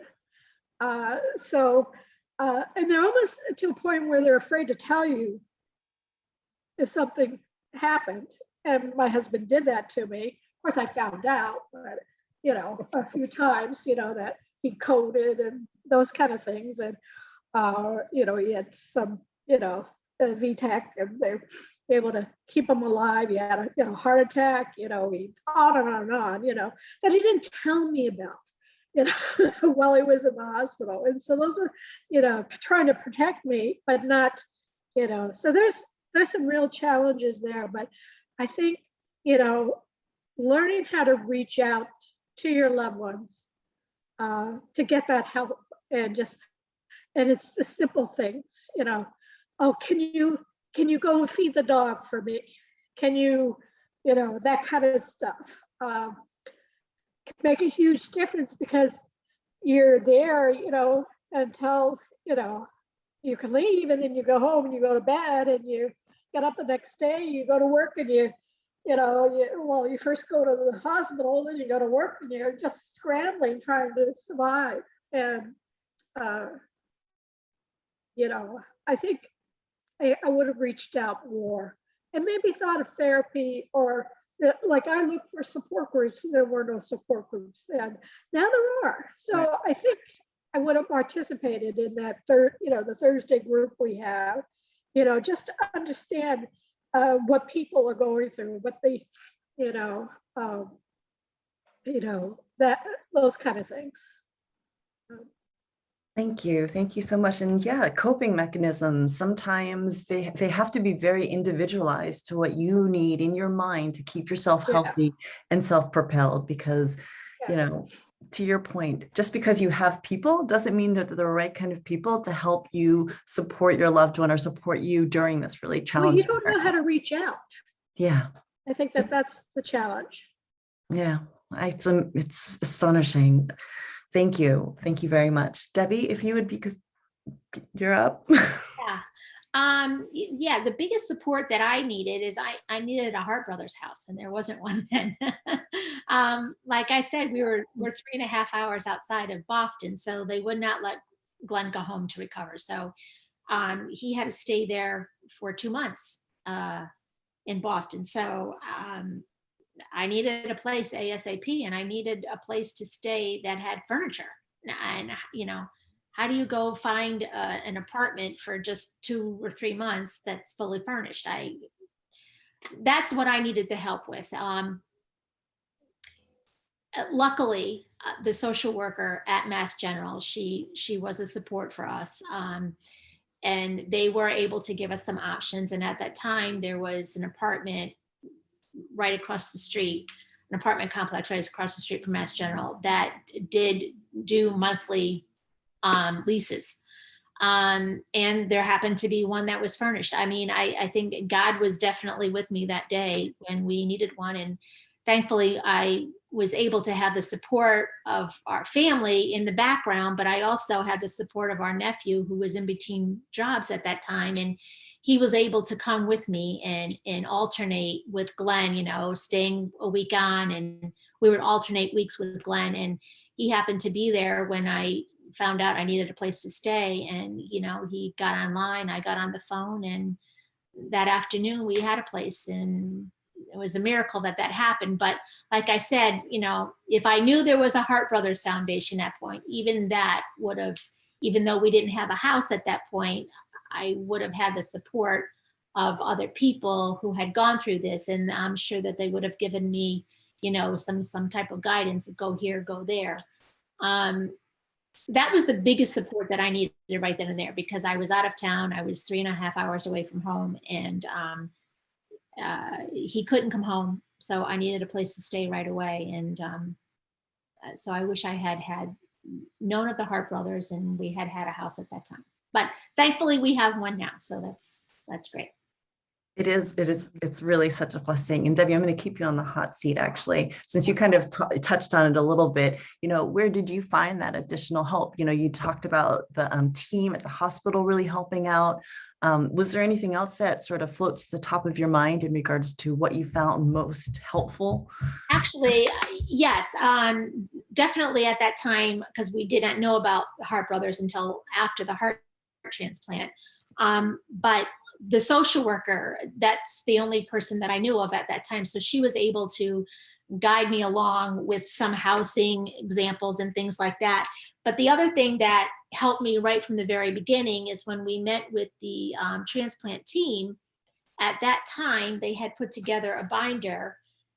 and they're almost to a point where they're afraid to tell you if something happened. And my husband did that to me. Of course, I found out, but, you know, a few times, you know, that he coded and those kind of things. And, you know, he had some, you know, VTAC and they're able to keep him alive. He had a, you know, heart attack, you know, he on and on and on, you know, that he didn't tell me about, you know, while he was in the hospital. And so those are, you know, trying to protect me, but not, you know, so there's some real challenges there. But I think, you know, learning how to reach out to your loved ones to get that help and it's the simple things, you know, oh, can you go and feed the dog for me? Can you know, that kind of stuff can make a huge difference because you're there, you know, until, you know, you can leave and then you go home and you go to bed and you get up the next day, you go to work and you first go to the hospital, then you go to work and you're just scrambling, trying to survive. And, you know, I think I would have reached out more and maybe thought of therapy or like I looked for support groups and there were no support groups. And now there are. So I think I would have participated in that the Thursday group we have, you know, just to understand what people are going through, what they, that those kind of things. Thank you. Thank you so much. And yeah, coping mechanisms, sometimes they have to be very individualized to what you need in your mind to keep yourself healthy and self-propelled because, you know, to your point, just because you have people doesn't mean that they're the right kind of people to help you support your loved one or support you during this really challenging. Well, you don't know how to reach out. Yeah. I think that's the challenge. Yeah, it's astonishing. Thank you. Thank you very much. Debbie, if you would be, you're up. Yeah, the biggest support that I needed is I needed a HEARTBROTHERS house and there wasn't one then. Like I said, we're 3.5 hours outside of Boston, so they would not let Glenn go home to recover. So he had to stay there for 2 months in Boston. So I needed a place ASAP and I needed a place to stay that had furniture. And, you know, how do you go find an apartment for just 2 or 3 months that's fully furnished? That's what I needed the help with. Luckily, the social worker at Mass General, she was a support for us. And they were able to give us some options. And at that time, there was an apartment right across the street, an apartment complex right across the street from Mass General that did do monthly leases. And there happened to be one that was furnished. I mean, I think God was definitely with me that day when we needed one. And thankfully, I was able to have the support of our family in the background, but I also had the support of our nephew who was in between jobs at that time. And he was able to come with me and alternate with Glenn, you know, staying a week on, and we would alternate weeks with Glenn. And he happened to be there when I found out I needed a place to stay. And, you know, he got online, I got on the phone, and that afternoon we had a place, and it was a miracle that happened. But like I said, you know, if I knew there was a HEARTBROTHERS Foundation at that point, even that would have, even though we didn't have a house at that point, I would have had the support of other people who had gone through this. And I'm sure that they would have given me, you know, some type of guidance, go here, go there. That was the biggest support that I needed right then and there, because I was out of town. I was 3.5 hours away from home, and he couldn't come home. So I needed a place to stay right away. And so I wish I had known of the HEARTBROTHERS and we had a house at that time. But thankfully we have one now. So that's great. It's really such a blessing. And Debbie, I'm going to keep you on the hot seat, actually, since you kind of touched on it a little bit. Where did you find that additional help? You talked about the team at the hospital really helping out. Was there anything else that sort of floats to the top of your mind in regards to what you found most helpful? Actually, yes, definitely at that time, because we did not know about Heart Brothers until after the heart transplant. But the social worker, that's the only person that I knew of at that time. So she was able to guide me along with some housing examples and things like that. But the other thing that helped me right from the very beginning is when we met with the transplant team. At that time, they had put together a binder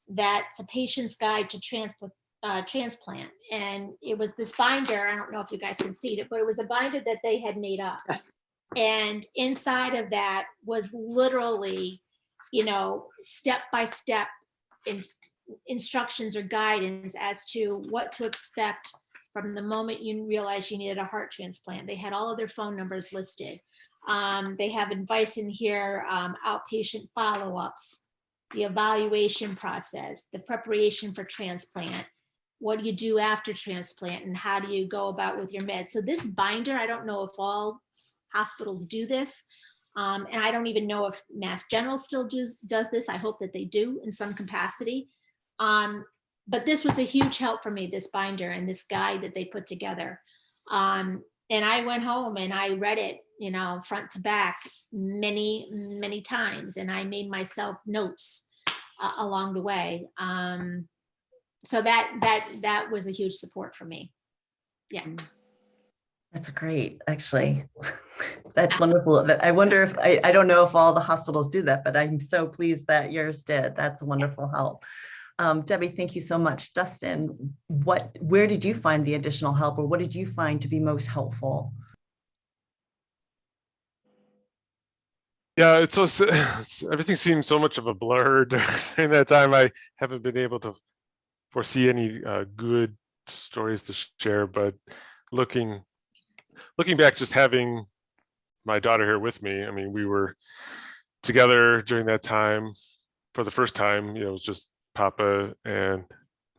that's a patient's guide to transplant. And it was this binder, I don't know if you guys can see it, but it was a binder that they had made up. Yes. And inside of that was literally, step-by-step instructions or guidance as to what to expect from the moment you realized you needed a heart transplant. They had all of their phone numbers listed. They have advice in here, outpatient follow-ups, the evaluation process, the preparation for transplant, what do you do after transplant, and how do you go about with your meds. So this binder, I don't know if all hospitals do this, and I don't even know if Mass General still does this. I hope that they do in some capacity. But this was a huge help for me, this binder and this guide that they put together. And I went home and I read it, front to back many, many times. And I made myself notes along the way. So that was a huge support for me. Yeah. That's great, actually. That's wonderful. I wonder if, I don't know if all the hospitals do that, but I'm so pleased that yours did. That's a wonderful help. Debbie, thank you so much. Dustin, where did you find the additional help, or what did you find to be most helpful? Yeah, everything seems so much of a blur during that time. I haven't been able to foresee any good stories to share, but looking back, just having my daughter here with me, I mean, we were together during that time for the first time. It was just Papa and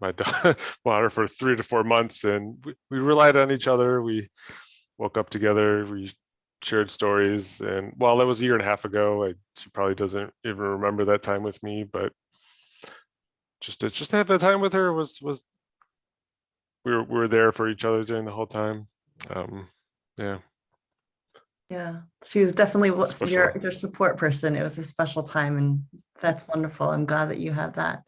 my daughter for 3 to 4 months, and we relied on each other. We woke up together, we shared stories, and while that was 1.5 years ago, she probably doesn't even remember that time with me, but just to have that time with her was we were there for each other during the whole time. Yeah, she was definitely Special. your support person. It was a special time, and that's wonderful. I'm glad that you had that.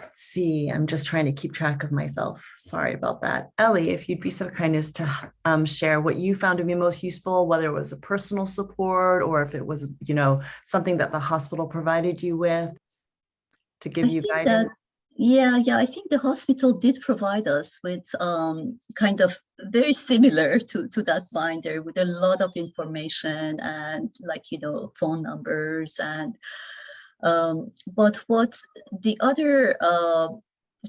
Let's see, I'm just trying to keep track of myself. Sorry about that. Ellie, if you'd be so kind as to share what you found to be most useful, whether it was a personal support or if it was, something that the hospital provided you with to give you guidance. I think the hospital did provide us with kind of very similar to that binder with a lot of information and phone numbers and but what the other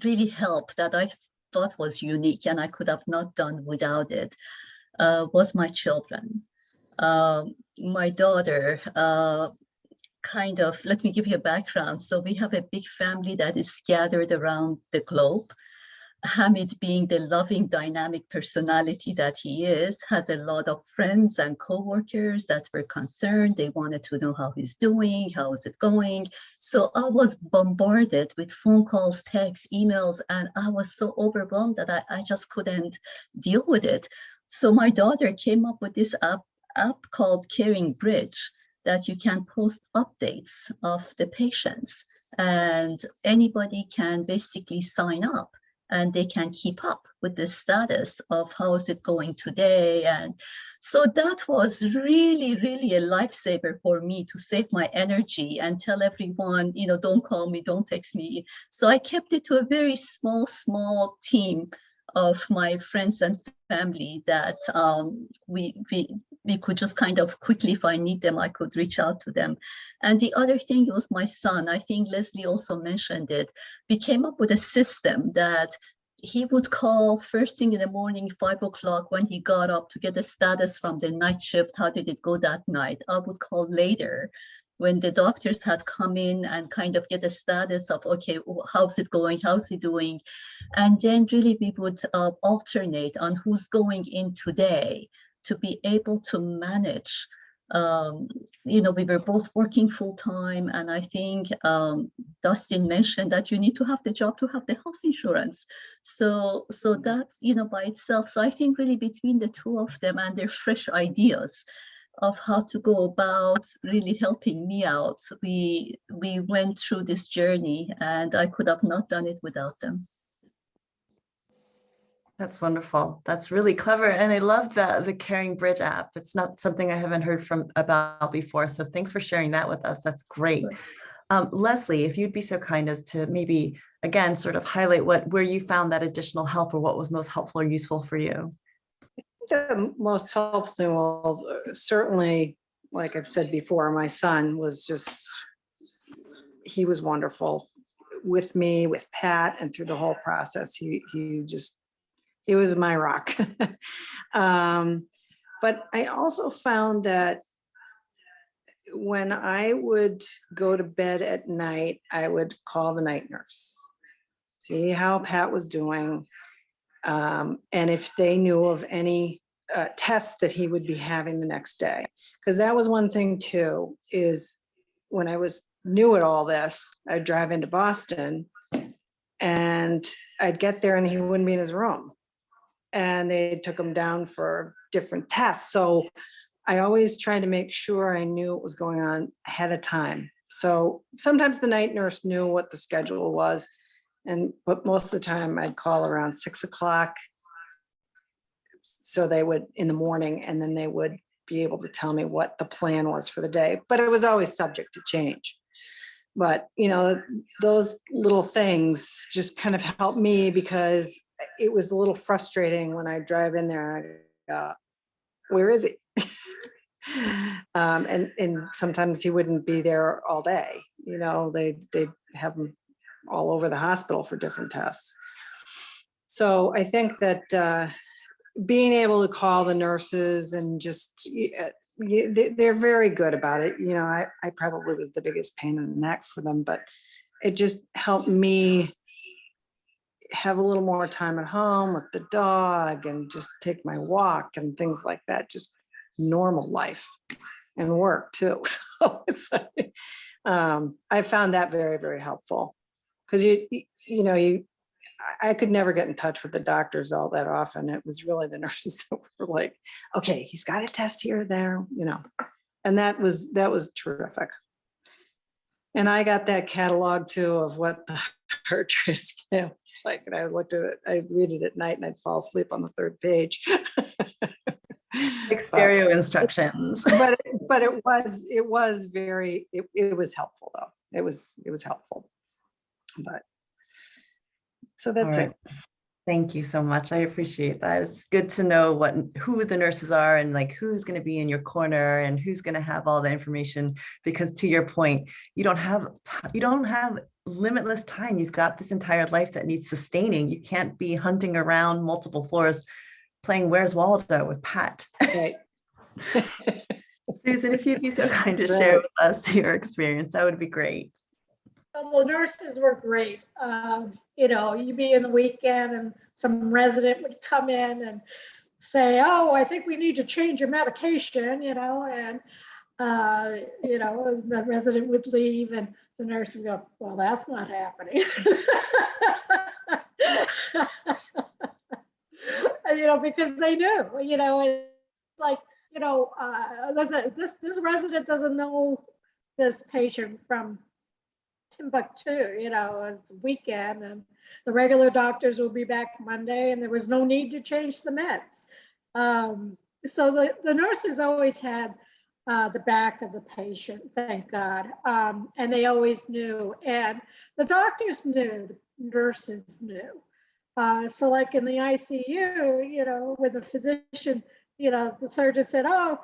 really helped that I thought was unique and I could have not done without it was my children. My daughter, let me give you a background. So we have a big family that is scattered around the globe. Hamid, being the loving, dynamic personality that he is, has a lot of friends and co-workers that were concerned. They wanted to know how he's doing, how is it going. So I was bombarded with phone calls, texts, emails, and I was so overwhelmed that I just couldn't deal with it. So my daughter came up with this app called Caring Bridge that you can post updates of the patients, and anybody can basically sign up and they can keep up with the status of how is it going today. And so that was really, really a lifesaver for me to save my energy and tell everyone, don't call me, don't text me. So I kept it to a very small team of my friends and family that we could just kind of quickly, if I need them, I could reach out to them. And the other thing was my son. I think Leslie also mentioned it. We came up with a system that he would call first thing in the morning, 5 o'clock, when he got up, to get the status from the night shift. How did it go that night? I would call later when the doctors had come in and kind of get a status of, okay, how's it going? How's he doing? And then really we would alternate on who's going in today to be able to manage. We were both working full time, and I think Dustin mentioned that you need to have the job to have the health insurance. So that's, by itself. So I think really between the two of them and their fresh ideas of how to go about really helping me out, we went through this journey, and I could have not done it without them. That's wonderful. That's really clever. And I love the Caring Bridge app. It's not something I haven't heard about before. So thanks for sharing that with us. That's great. Leslie, if you'd be so kind as to maybe, again, sort of highlight where you found that additional help, or what was most helpful or useful for you. The most helpful, certainly, like I've said before, my son was he was wonderful with me, with Pat, and through the whole process. He was my rock. But I also found that when I would go to bed at night, I would call the night nurse, see how Pat was doing. And if they knew of any tests that he would be having the next day. Because that was one thing too, is when I was new at all this, I'd drive into Boston and I'd get there and he wouldn't be in his room. And they took him down for different tests. So I always tried to make sure I knew what was going on ahead of time. So sometimes the night nurse knew what the schedule was, but most of the time I'd call around 6 o'clock. So they would in the morning, and then they would be able to tell me what the plan was for the day, but it was always subject to change. But, those little things just kind of helped me, because it was a little frustrating when I drive in there and I go, where is he? And sometimes he wouldn't be there all day. They'd have him all over the hospital for different tests. So I think that being able to call the nurses and just, they're very good about it. I probably was the biggest pain in the neck for them, but it just helped me have a little more time at home with the dog and just take my walk and things like that, just normal life and work too. So it's, I found that very, very helpful, because I could never get in touch with the doctors all that often. It was really the nurses that were like, okay, he's got a test here, there, and that was terrific. And I got that catalog too of what the heart transplant was like. And I looked at it, I'd read it at night and I'd fall asleep on the third page. Like stereo instructions. But it was very, it was helpful though. It was helpful. But so that's it. Thank you so much. I appreciate that. It's good to know who the nurses are, and like who's going to be in your corner and who's going to have all the information, because to your point, you don't have limitless time. You've got this entire life that needs sustaining. You can't be hunting around multiple floors playing Where's Waldo with Pat. Right. Susan, if you'd be so kind to share with us your experience, that would be great. Well, the nurses were great. You'd be in the weekend and some resident would come in and say, oh, I think we need to change your medication, and the resident would leave and the nurse would go, well, that's not happening. Because they knew, this resident doesn't know this patient from Timbuktu, it's a weekend and the regular doctors will be back Monday, and there was no need to change the meds. So the nurses always had the back of the patient, thank God. And they always knew, and the doctors knew, the nurses knew. So like in the ICU, with the physician, the surgeon said, oh,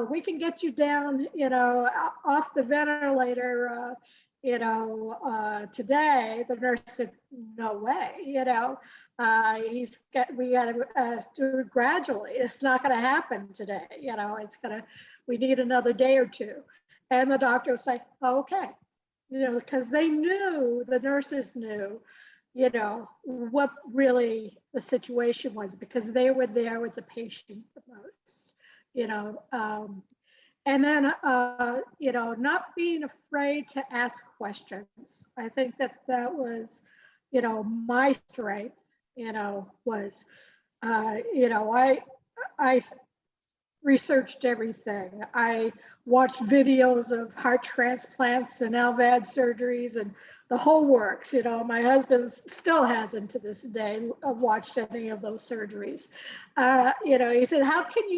we can get you down, off the ventilator, today, the nurse said, no way, we got to do it gradually. It's not going to happen today. We need another day or two. And the doctor was like, oh, okay, because they knew, the nurses knew, what really the situation was, because they were there with the patient the most, and then, not being afraid to ask questions. I think that was, my strength, was, I researched everything. I watched videos of heart transplants and LVAD surgeries and the whole works. My husband still hasn't to this day watched any of those surgeries. He said, how can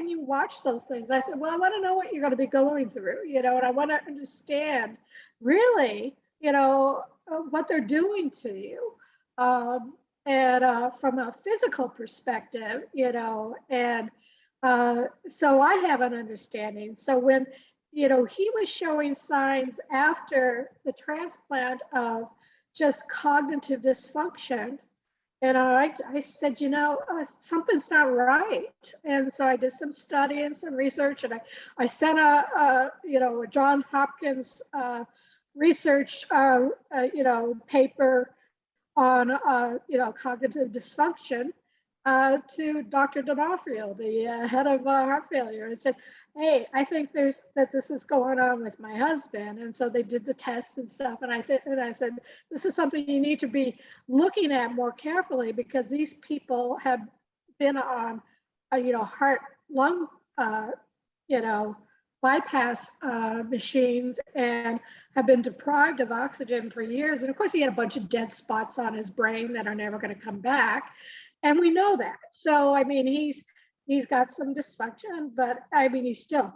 you watch those things? I said, well, I want to know what you're going to be going through, and I want to understand really, what they're doing to you. And from a physical perspective, and so I have an understanding. So when, he was showing signs after the transplant of just cognitive dysfunction, and I said, something's not right. And so I did some study and some research, and I sent a John Hopkins research, paper on, cognitive dysfunction to Dr. D'Onofrio, the head of heart failure, and said, hey, I think that this is going on with my husband. And so they did the tests and stuff. And I said, this is something you need to be looking at more carefully, because these people have been on, heart lung, bypass machines, and have been deprived of oxygen for years. And of course, he had a bunch of dead spots on his brain that are never going to come back. And we know that. So, I mean, he's got some dysfunction, but I mean, he still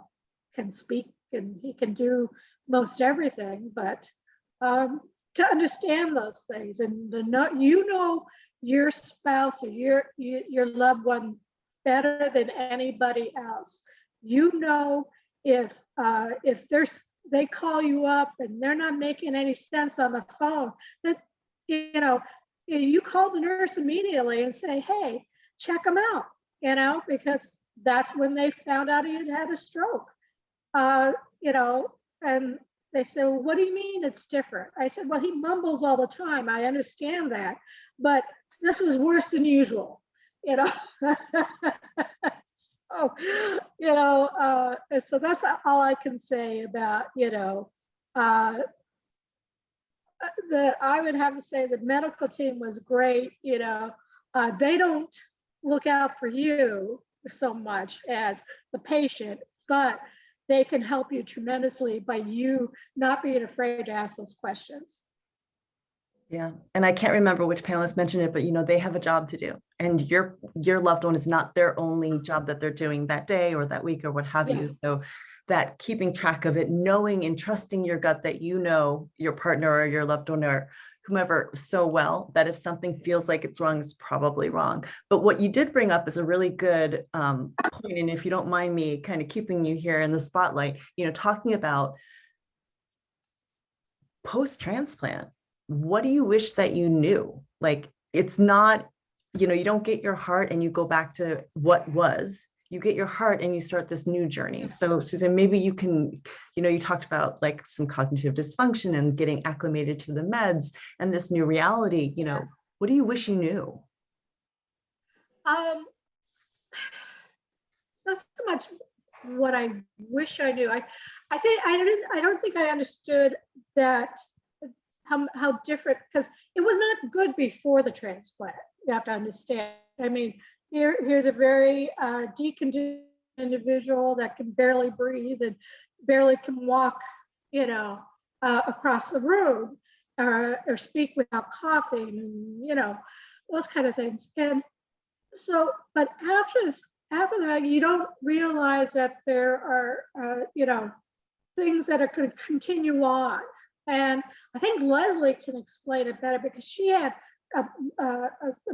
can speak and he can do most everything. But to understand those things and to know, your spouse or your loved one better than anybody else. If they call you up and they're not making any sense on the phone, that you call the nurse immediately and say, hey, check them out, because that's when they found out he had a stroke, and they said, well, what do you mean it's different? I said, well, he mumbles all the time. I understand that, but this was worse than usual, So, and so that's all I can say about, I would have to say the medical team was great. They don't look out for you so much as the patient, but they can help you tremendously by you not being afraid to ask those questions. Yeah. And I can't remember which panelist mentioned it, but they have a job to do, and your loved one is not their only job that they're doing that day or that week or what have you. So that keeping track of it, knowing and trusting your gut that your partner or your loved one or whomever so well that if something feels like it's wrong, it's probably wrong. But what you did bring up is a really good point. And if you don't mind me kind of keeping you here in the spotlight, talking about post-transplant, what do you wish that you knew? Like, it's not, you don't get your heart and you go back to what was. You get your heart and you start this new journey. So Susan, maybe you can, you talked about like some cognitive dysfunction and getting acclimated to the meds and this new reality, what do you wish you knew? It's not so much what I wish I knew. I don't think I understood that how different, because it was not good before the transplant. You have to understand. I mean, here's a very deconditioned individual that can barely breathe and barely can walk, across the room or speak without coughing, and those kind of things. And so, but after that, you don't realize that there are, things that are going to continue on. And I think Leslie can explain it better, because she had a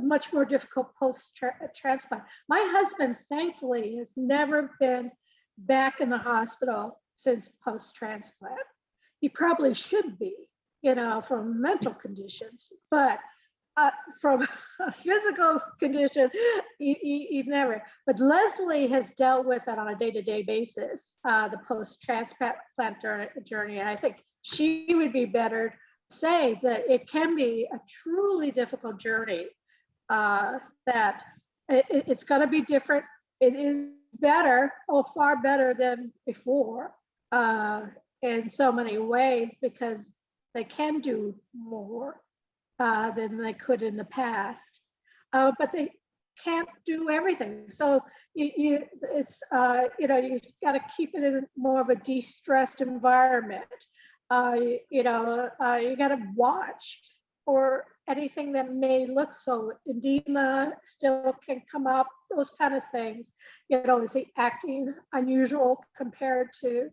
much more difficult post-transplant. My husband, thankfully, has never been back in the hospital since post-transplant. he probably should be, from mental conditions, but from a physical condition, he never. But Leslie has dealt with it on a day-to-day basis, the post-transplant journey. And I think she would be better to say that it can be a truly difficult journey, that it's going to be different. It is better, far better than before, in so many ways, because they can do more than they could in the past, but they can't do everything. So you got to keep it in more of a de-stressed environment. You got to watch for anything that may look, so edema still can come up, those kind of things. Is he acting unusual compared to,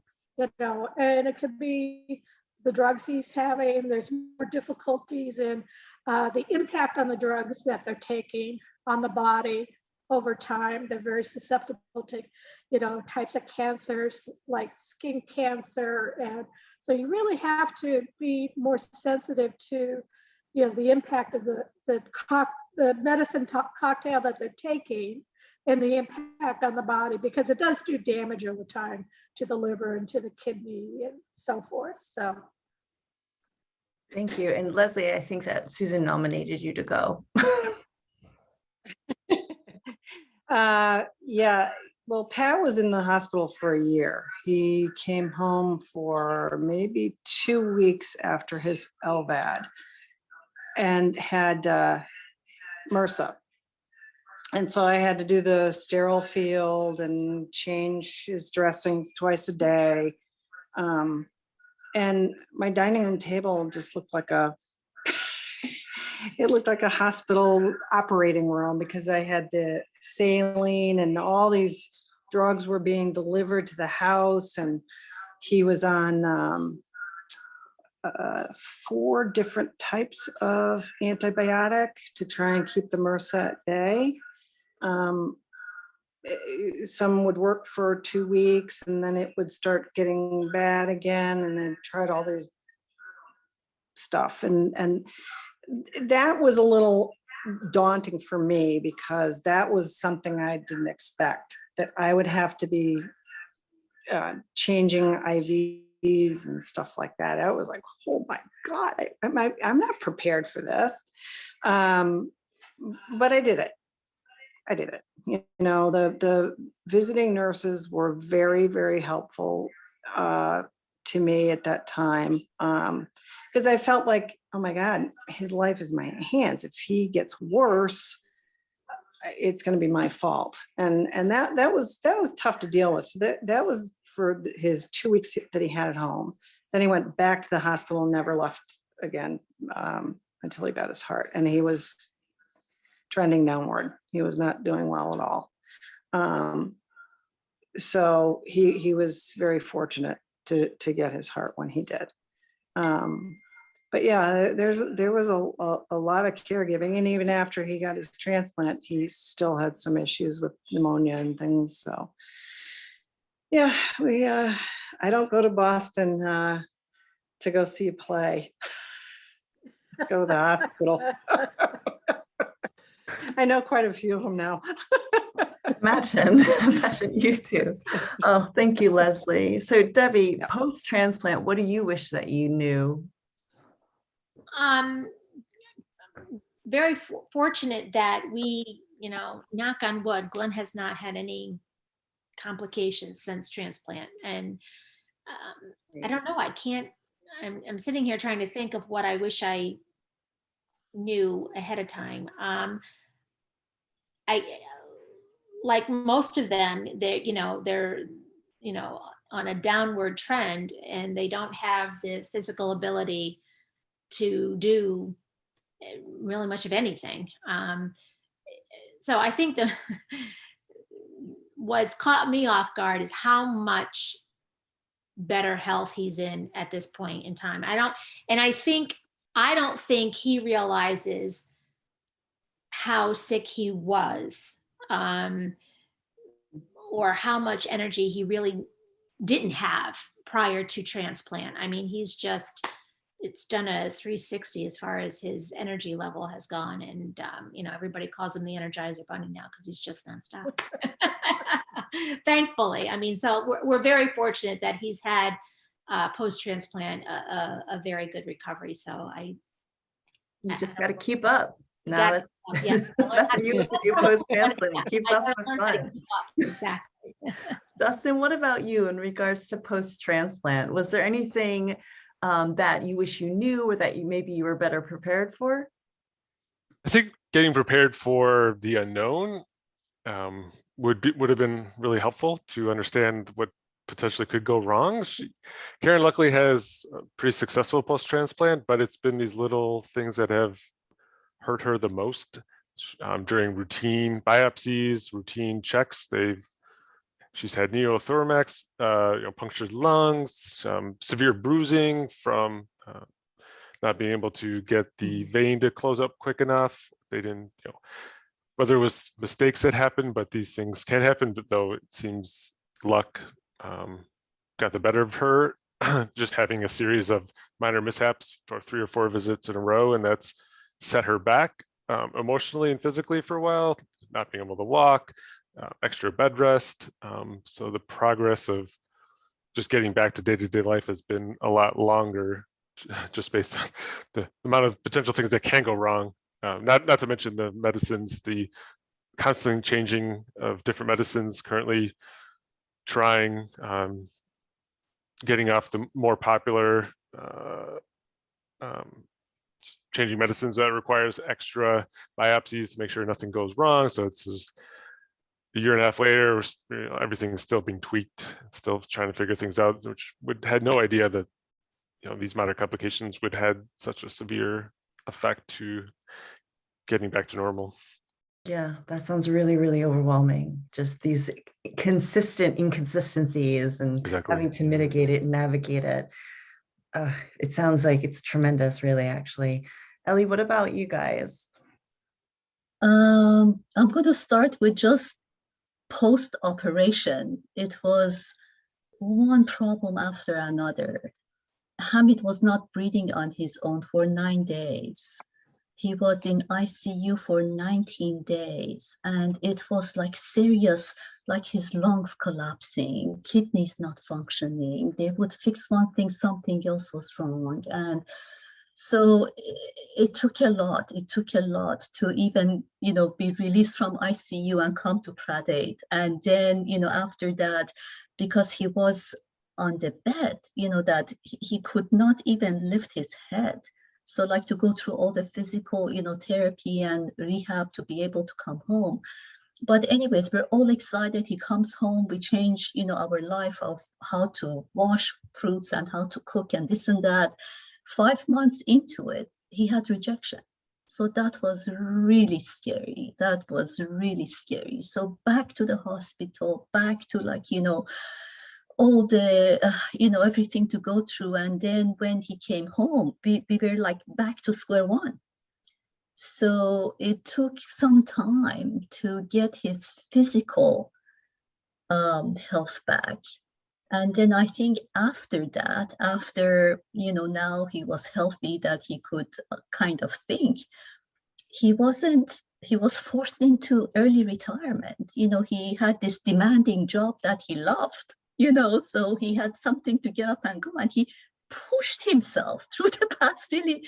and it could be the drugs he's having. There's more difficulties in the impact on the drugs that they're taking on the body over time. They're very susceptible to, types of cancers like skin cancer. And so you really have to be more sensitive to, the impact of the medicine cocktail that they're taking and the impact on the body, because it does do damage over time to the liver and to the kidney and so forth. So. Thank you. And Leslie, I think that Susan nominated you to go. Yeah, well, Pat was in the hospital for a year. He came home for maybe 2 weeks after his LVAD and had MRSA. And so I had to do the sterile field and change his dressings twice a day. And my dining room table just looked like it looked like a hospital operating room, because I had the saline and all these drugs were being delivered to the house. And he was on 4 different types of antibiotic to try and keep the MRSA at bay. Some would work for 2 weeks and then it would start getting bad again, and then tried all these stuff. And that was a little daunting for me, because that was something I didn't expect, that I would have to be changing IVs and stuff like that. I was like, oh my God, I'm not prepared for this. But I did it. The visiting nurses were very, very helpful to me at that time, because I felt like, oh my God, his life is in my hands. If he gets worse, it's going to be my fault. And that was tough to deal with. So that was for his 2 weeks that he had at home. Then he went back to the hospital and never left again until he got his heart. And he was trending downward. He was not doing well at all. So he was very fortunate to get his heart when he did. But yeah, there was a lot of caregiving, and even after he got his transplant, he still had some issues with pneumonia and things. So yeah, I don't go to Boston to go see a play. Go to the hospital. I know quite a few of them now. Imagine you two. Oh, thank you, Leslie. So Debbie, post-transplant, what do you wish that you knew? Very fortunate that we, knock on wood, Glenn has not had any complications since transplant. And I don't know, I'm sitting here trying to think of what I wish I knew ahead of time. I, like most of them, they're on a downward trend, and they don't have the physical ability to do really much of anything. So I think what's caught me off guard is how much better health he's in at this point in time. I don't think he realizes how sick he was, or how much energy he really didn't have prior to transplant. I mean, it's done a 360 as far as his energy level has gone. And, everybody calls him the Energizer Bunny now because he's just nonstop. Thankfully. I mean, so we're very fortunate that he's had post-transplant a very good recovery. So You just got to keep up. Now Yeah, that's what you have to do post-transplant. Keep up with fun. Exactly. Justin, what about you in regards to post-transplant? Was there anything that you wish you knew or that maybe you were better prepared for? I think getting prepared for the unknown would have been really helpful to understand what potentially could go wrong. Karen luckily has a pretty successful post-transplant, but it's been these little things that have hurt her the most during routine biopsies, routine checks. She's had neurothorax, punctured lungs, severe bruising from not being able to get the vein to close up quick enough. They didn't, whether it was mistakes that happened, but these things can happen. But though it seems luck got the better of her, just having a series of minor mishaps for 3 or 4 visits in a row, and that's set her back emotionally and physically for a while, not being able to walk, extra bed rest. So the progress of just getting back to day-to-day life has been a lot longer, just based on the amount of potential things that can go wrong. Not to mention the medicines, the constant changing of different medicines, currently trying getting off the more popular changing medicines that requires extra biopsies to make sure nothing goes wrong. So it's just a year and a half later, everything is still being tweaked, still trying to figure things out, which had no idea that these minor complications would had such a severe effect to getting back to normal. Yeah, that sounds really, really overwhelming. Just these consistent inconsistencies and Exactly. having to mitigate it and navigate it. It sounds like it's tremendous, really, actually. Ellie, what about you guys? I'm going to start with just post-operation. It was one problem after another. Hamid was not breathing on his own for 9 days. He was in ICU for 19 days, and it was like serious, like his lungs collapsing, kidneys not functioning. They would fix one thing, something else was wrong. And so it took a lot. It took a lot to even, be released from ICU and come to Pradate. And then, after that, because he was on the bed, that he could not even lift his head. So like to go through all the physical, therapy and rehab to be able to come home. But anyways, we're all excited. He comes home. We change, our life of how to wash fruits and how to cook and this and that. 5 months into it, he had rejection. So that was really scary. That was really scary. So back to the hospital, back to all the, everything to go through. And then when he came home, we were like back to square one. So it took some time to get his physical health back. And then I think after that, now he was healthy, that he could kind of think, he was forced into early retirement. He had this demanding job that he loved. So he had something to get up and go, and he pushed himself through the past really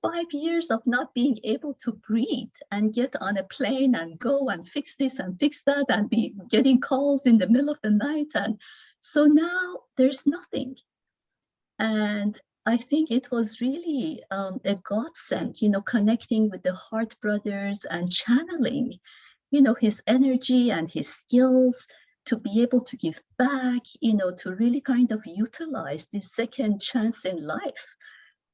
5 years of not being able to breathe and get on a plane and go and fix this and fix that and be getting calls in the middle of the night. And so now there's nothing. And I think it was really a godsend, connecting with the Heart Brothers and channeling, his energy and his skills to be able to give back, to really kind of utilize this second chance in life,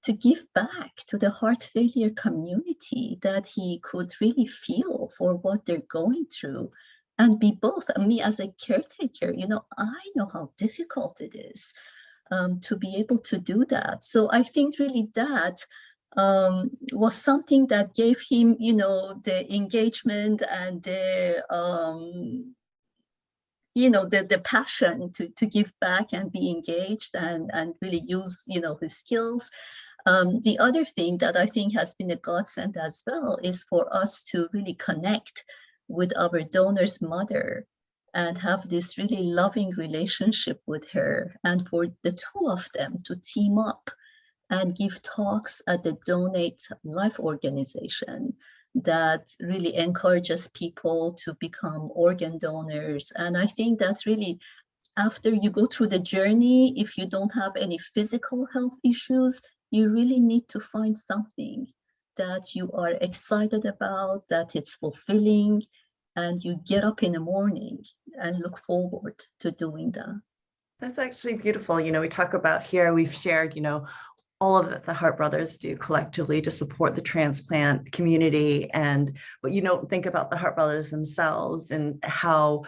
to give back to the heart failure community, that he could really feel for what they're going through and be both. Me as a caretaker, I know how difficult it is to be able to do that. So I think really that was something that gave him, the engagement and the the passion to give back and be engaged and really use, his skills. The other thing that I think has been a godsend as well is for us to really connect with our donor's mother and have this really loving relationship with her, and for the two of them to team up and give talks at the Donate Life organization that really encourages people to become organ donors. And I think that's really, after you go through the journey, if you don't have any physical health issues, you really need to find something that you are excited about, that it's fulfilling, and you get up in the morning and look forward to doing that. That's actually beautiful. We talk about here, we've shared, all of that the Heart Brothers do collectively to support the transplant community. But you don't think about the Heart Brothers themselves and how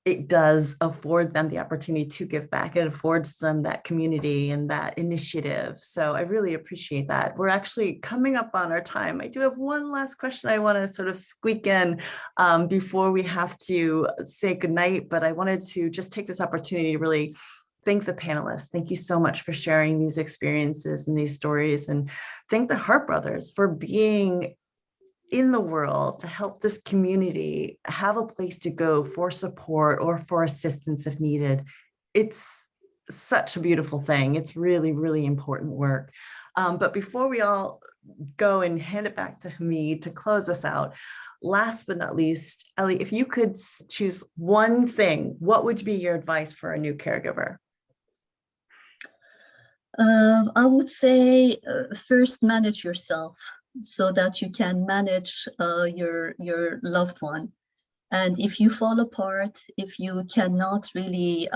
it does afford them the opportunity to give back. It affords them that community and that initiative. So I really appreciate that. We're actually coming up on our time. I do have one last question I want to sort of squeak in before we have to say goodnight, but I wanted to just take this opportunity to really thank the panelists. Thank you so much for sharing these experiences and these stories, and thank the Heart Brothers for being in the world to help this community have a place to go for support or for assistance if needed. It's such a beautiful thing. It's really, really important work. But before we all go and hand it back to Hamid to close us out, last but not least, Ellie, if you could choose one thing, what would be your advice for a new caregiver? I would say first manage yourself so that you can manage your loved one. And if you fall apart, if you cannot really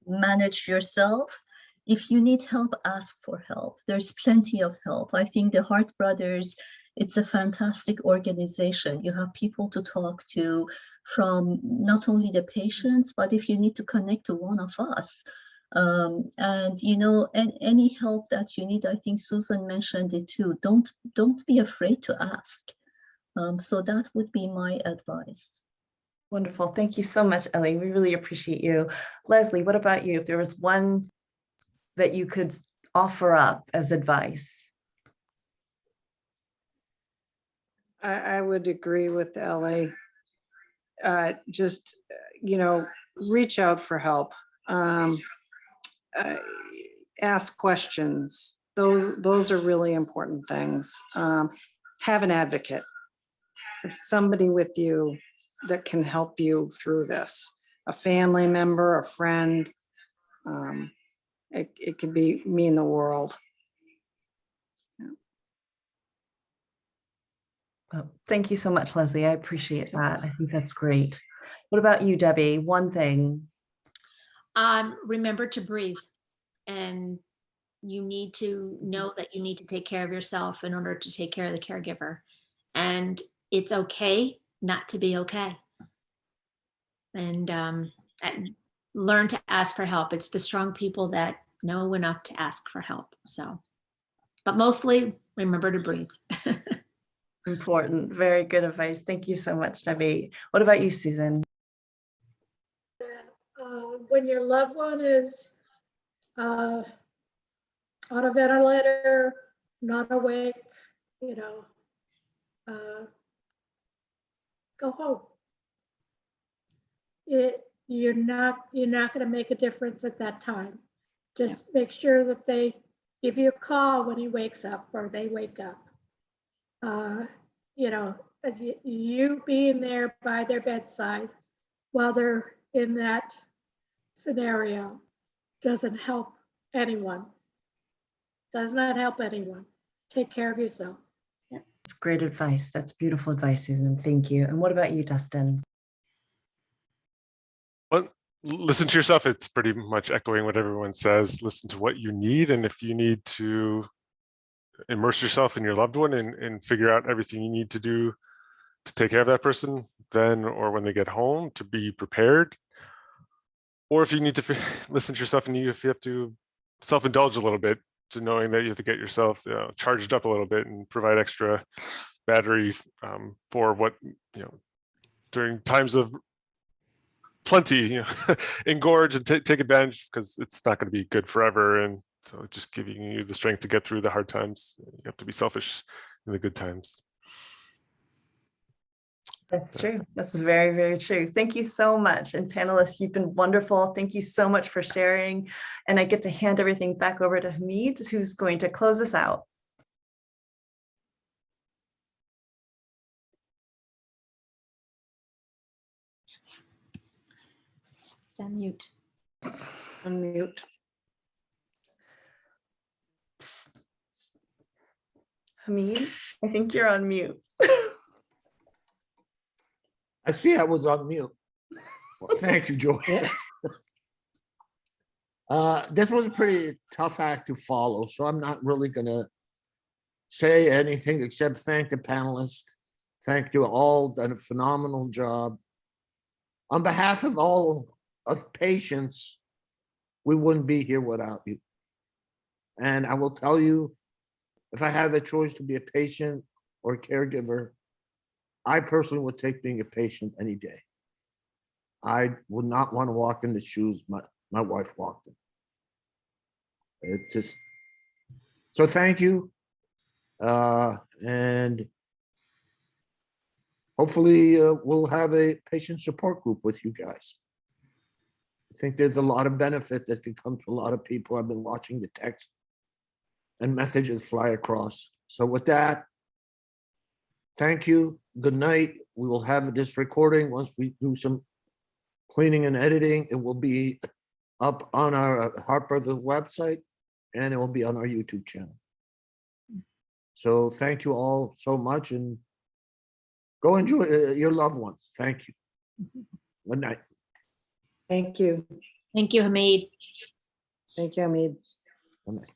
manage yourself, if you need help, ask for help. There's plenty of help. I think the Heart Brothers, it's a fantastic organization. You have people to talk to from not only the patients, but if you need to connect to one of us. And any help that you need, I think Susan mentioned it too, don't be afraid to ask. So that would be my advice. Wonderful. Thank you so much, Ellie. We really appreciate you. Leslie, what about you? If there was one that you could offer up as advice? I would agree with Ellie. Just, reach out for help. Ask questions. Those are really important things. Have an advocate. Have somebody with you that can help you through this. A family member, a friend. It could be mean the world. Well, thank you so much, Leslie. I appreciate that. I think that's great. What about you, Debbie? One thing. Remember to breathe, and you need to know that you need to take care of yourself in order to take care of the caregiver. And it's okay not to be okay. And learn to ask for help. It's the strong people that know enough to ask for help. So, but mostly remember to breathe. Important. Very good advice. Thank you so much, Debbie. What about you, Susan? When your loved one is on a ventilator, not awake, go home. You're not going to make a difference at that time. Just make sure that they give you a call when he wakes up or they wake up. You being there by their bedside while they're in that scenario doesn't help anyone. Does not help anyone. Take care of yourself. That's great advice. That's beautiful advice, Susan. Thank you. And what about you, Dustin? Well, listen to yourself. It's pretty much echoing what everyone says. Listen to what you need. And if you need to immerse yourself in your loved one and figure out everything you need to do to take care of that person then or when they get home, to be prepared. Or if you need to listen to yourself and if you have to self-indulge a little bit, to knowing that you have to get yourself charged up a little bit and provide extra battery for what, during times of plenty, engorge and take advantage, because it's not going to be good forever. And so just giving you the strength to get through the hard times. You have to be selfish in the good times. That's true. That's very, very true. Thank you so much. And panelists, you've been wonderful. Thank you so much for sharing. And I get to hand everything back over to Hamid, who's going to close us out. It's on mute. Unmute. Psst. Hamid, I think you're on mute. I see I was on mute. Well, thank you, Joy. This was a pretty tough act to follow, so I'm not really gonna say anything except thank the panelists. Thank you all, done a phenomenal job. On behalf of all of patients, we wouldn't be here without you. And I will tell you, if I have a choice to be a patient or a caregiver, I personally would take being a patient any day. I would not want to walk in the shoes my wife walked in. It's just, so thank you. And hopefully we'll have a patient support group with you guys. I think there's a lot of benefit that can come to a lot of people. I've been watching the text and messages fly across. So with that, thank you. Good night. We will have this recording once we do some cleaning and editing. It will be up on our HeartBrothers website, and it will be on our YouTube channel. So thank you all so much, and go enjoy your loved ones. Thank you. Good night. Thank you. Thank you, Hamid. Thank you, Hamid. Good night.